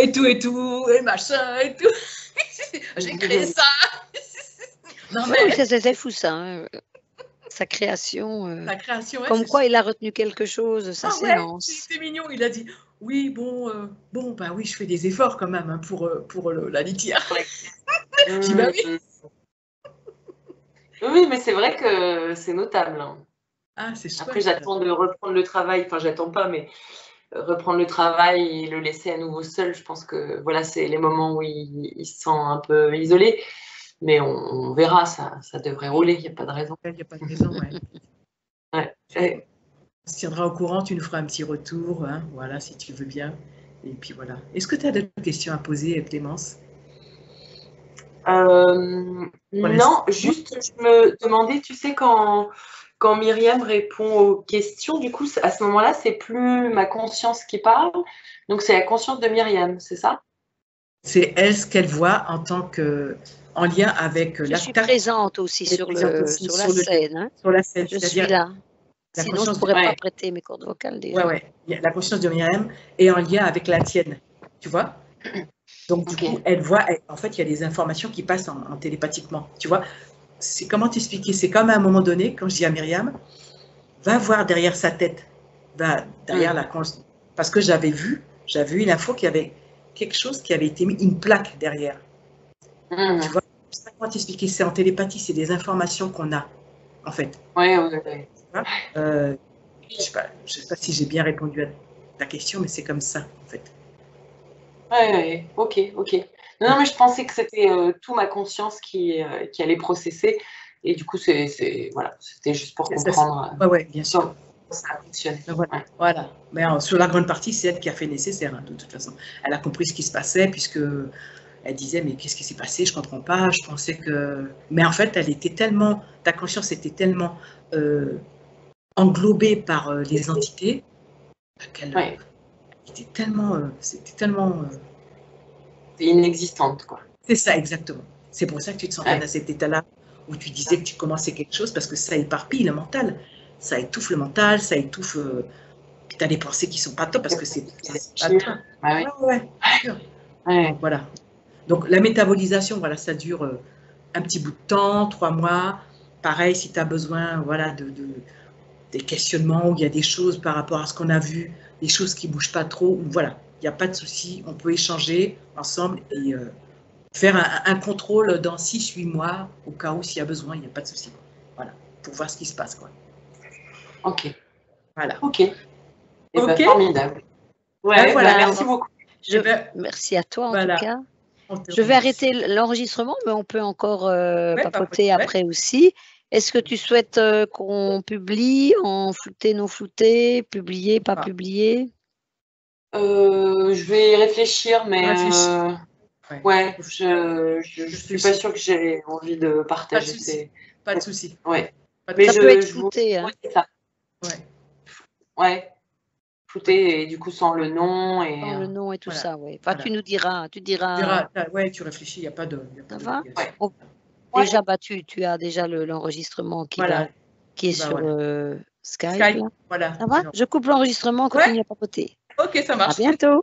Et tout, et machin, et tout. J'ai créé ça. Non, mais... Oui, c'est fou ça. Hein. Sa création. Sa création, ouais, comme quoi il a retenu quelque chose, sa séance. C'est mignon, il a dit, oui, bon, bah oui, je fais des efforts quand même hein, pour la litière. Je dis, bah oui. Oui, mais c'est vrai que c'est notable. Hein. Ah, c'est chouette. Après, j'attends de reprendre le travail. Enfin, j'attends pas, mais reprendre le travail et le laisser à nouveau seul. Je pense que voilà, c'est les moments où il se sent un peu isolé. Mais on verra, ça devrait rouler. Il n'y a pas de raison. Il n'y a pas de raison, ouais. On se tiendra au courant, tu nous feras un petit retour, hein, voilà, si tu veux bien. Et puis voilà. Est-ce que tu as d'autres questions à poser, Clémence? Non, juste, je me demandais, tu sais, quand Myriam répond aux questions, du coup, à ce moment-là, c'est plus ma conscience qui parle, donc c'est la conscience de Myriam, c'est ça? C'est elle ce qu'elle voit en lien avec la... Je suis présente aussi sur la scène. Hein. Sur la scène. Je suis là. Sinon, je ne pourrais pas prêter mes cordes vocales déjà. Ouais. La conscience de Myriam est en lien avec la tienne, tu vois? Donc, du coup, elle voit, en fait, il y a des informations qui passent en télépathiquement, tu vois? C'est comment t'expliquer? C'est comme à un moment donné, quand je dis à Myriam, va voir derrière sa tête, va derrière la conscience. Parce que j'avais vu une info qu'il y avait quelque chose qui avait été mis, une plaque derrière. Tu vois? Je sais pas comment t'expliquer, c'est en télépathie, c'est des informations qu'on a, en fait. Oui. Je sais pas si j'ai bien répondu à ta question, mais c'est comme ça, en fait. Ouais, ok. Non, mais je pensais que c'était tout ma conscience qui allait processer. Et du coup, voilà, c'était juste pour comprendre Oui, bien sûr. comment ça a fonctionné. Voilà. Ouais. Voilà. Mais sur la grande partie, c'est elle qui a fait nécessaire, hein, de toute façon. Elle a compris ce qui se passait, puisque elle disait, mais qu'est-ce qui s'est passé? Je comprends pas. Je pensais que... Mais en fait, elle était tellement... Ta conscience était tellement englobée par les entités qu'elle était tellement... c'était tellement... inexistante, quoi. C'est ça, exactement. C'est pour ça que tu te sentais dans cet état-là où tu disais que tu commençais quelque chose, parce que ça éparpille le mental. Ça étouffe le mental, ça étouffe... puis tu as des pensées qui sont pas top, parce que c'est pas toi. Donc, voilà. Donc, la métabolisation, voilà, ça dure un petit bout de temps, 3 mois. Pareil, si tu as besoin, voilà, des questionnements, où il y a des choses par rapport à ce qu'on a vu, des choses qui ne bougent pas trop, voilà, il n'y a pas de souci, on peut échanger ensemble et faire un contrôle dans 6-8 mois, au cas où s'il y a besoin, il n'y a pas de souci. Voilà, pour voir ce qui se passe, quoi. Ok. Voilà. Ok. Formidable. Ouais, voilà, merci beaucoup. Merci à toi, en tout cas. Je vais arrêter l'enregistrement, mais on peut encore papoter après aussi. Est-ce que tu souhaites qu'on publie en flouté, non flouté, publié, pas publié? Je vais y réfléchir, mais ouais, je suis pas sûre que j'ai envie de partager. Pas de souci. Ouais. Mais ça peut être flouté, hein. Ouais. Flouté et du coup sans le nom et sans le nom et tout ça, ouais. Enfin, tu nous diras, ouais, tu réfléchis, il n'y a pas de. Ça va? Déjà, bah, tu as déjà l'enregistrement qui est sur Skype. Voilà. Ça va? Je coupe l'enregistrement, continue à papoter. Ok, ça marche. À bientôt.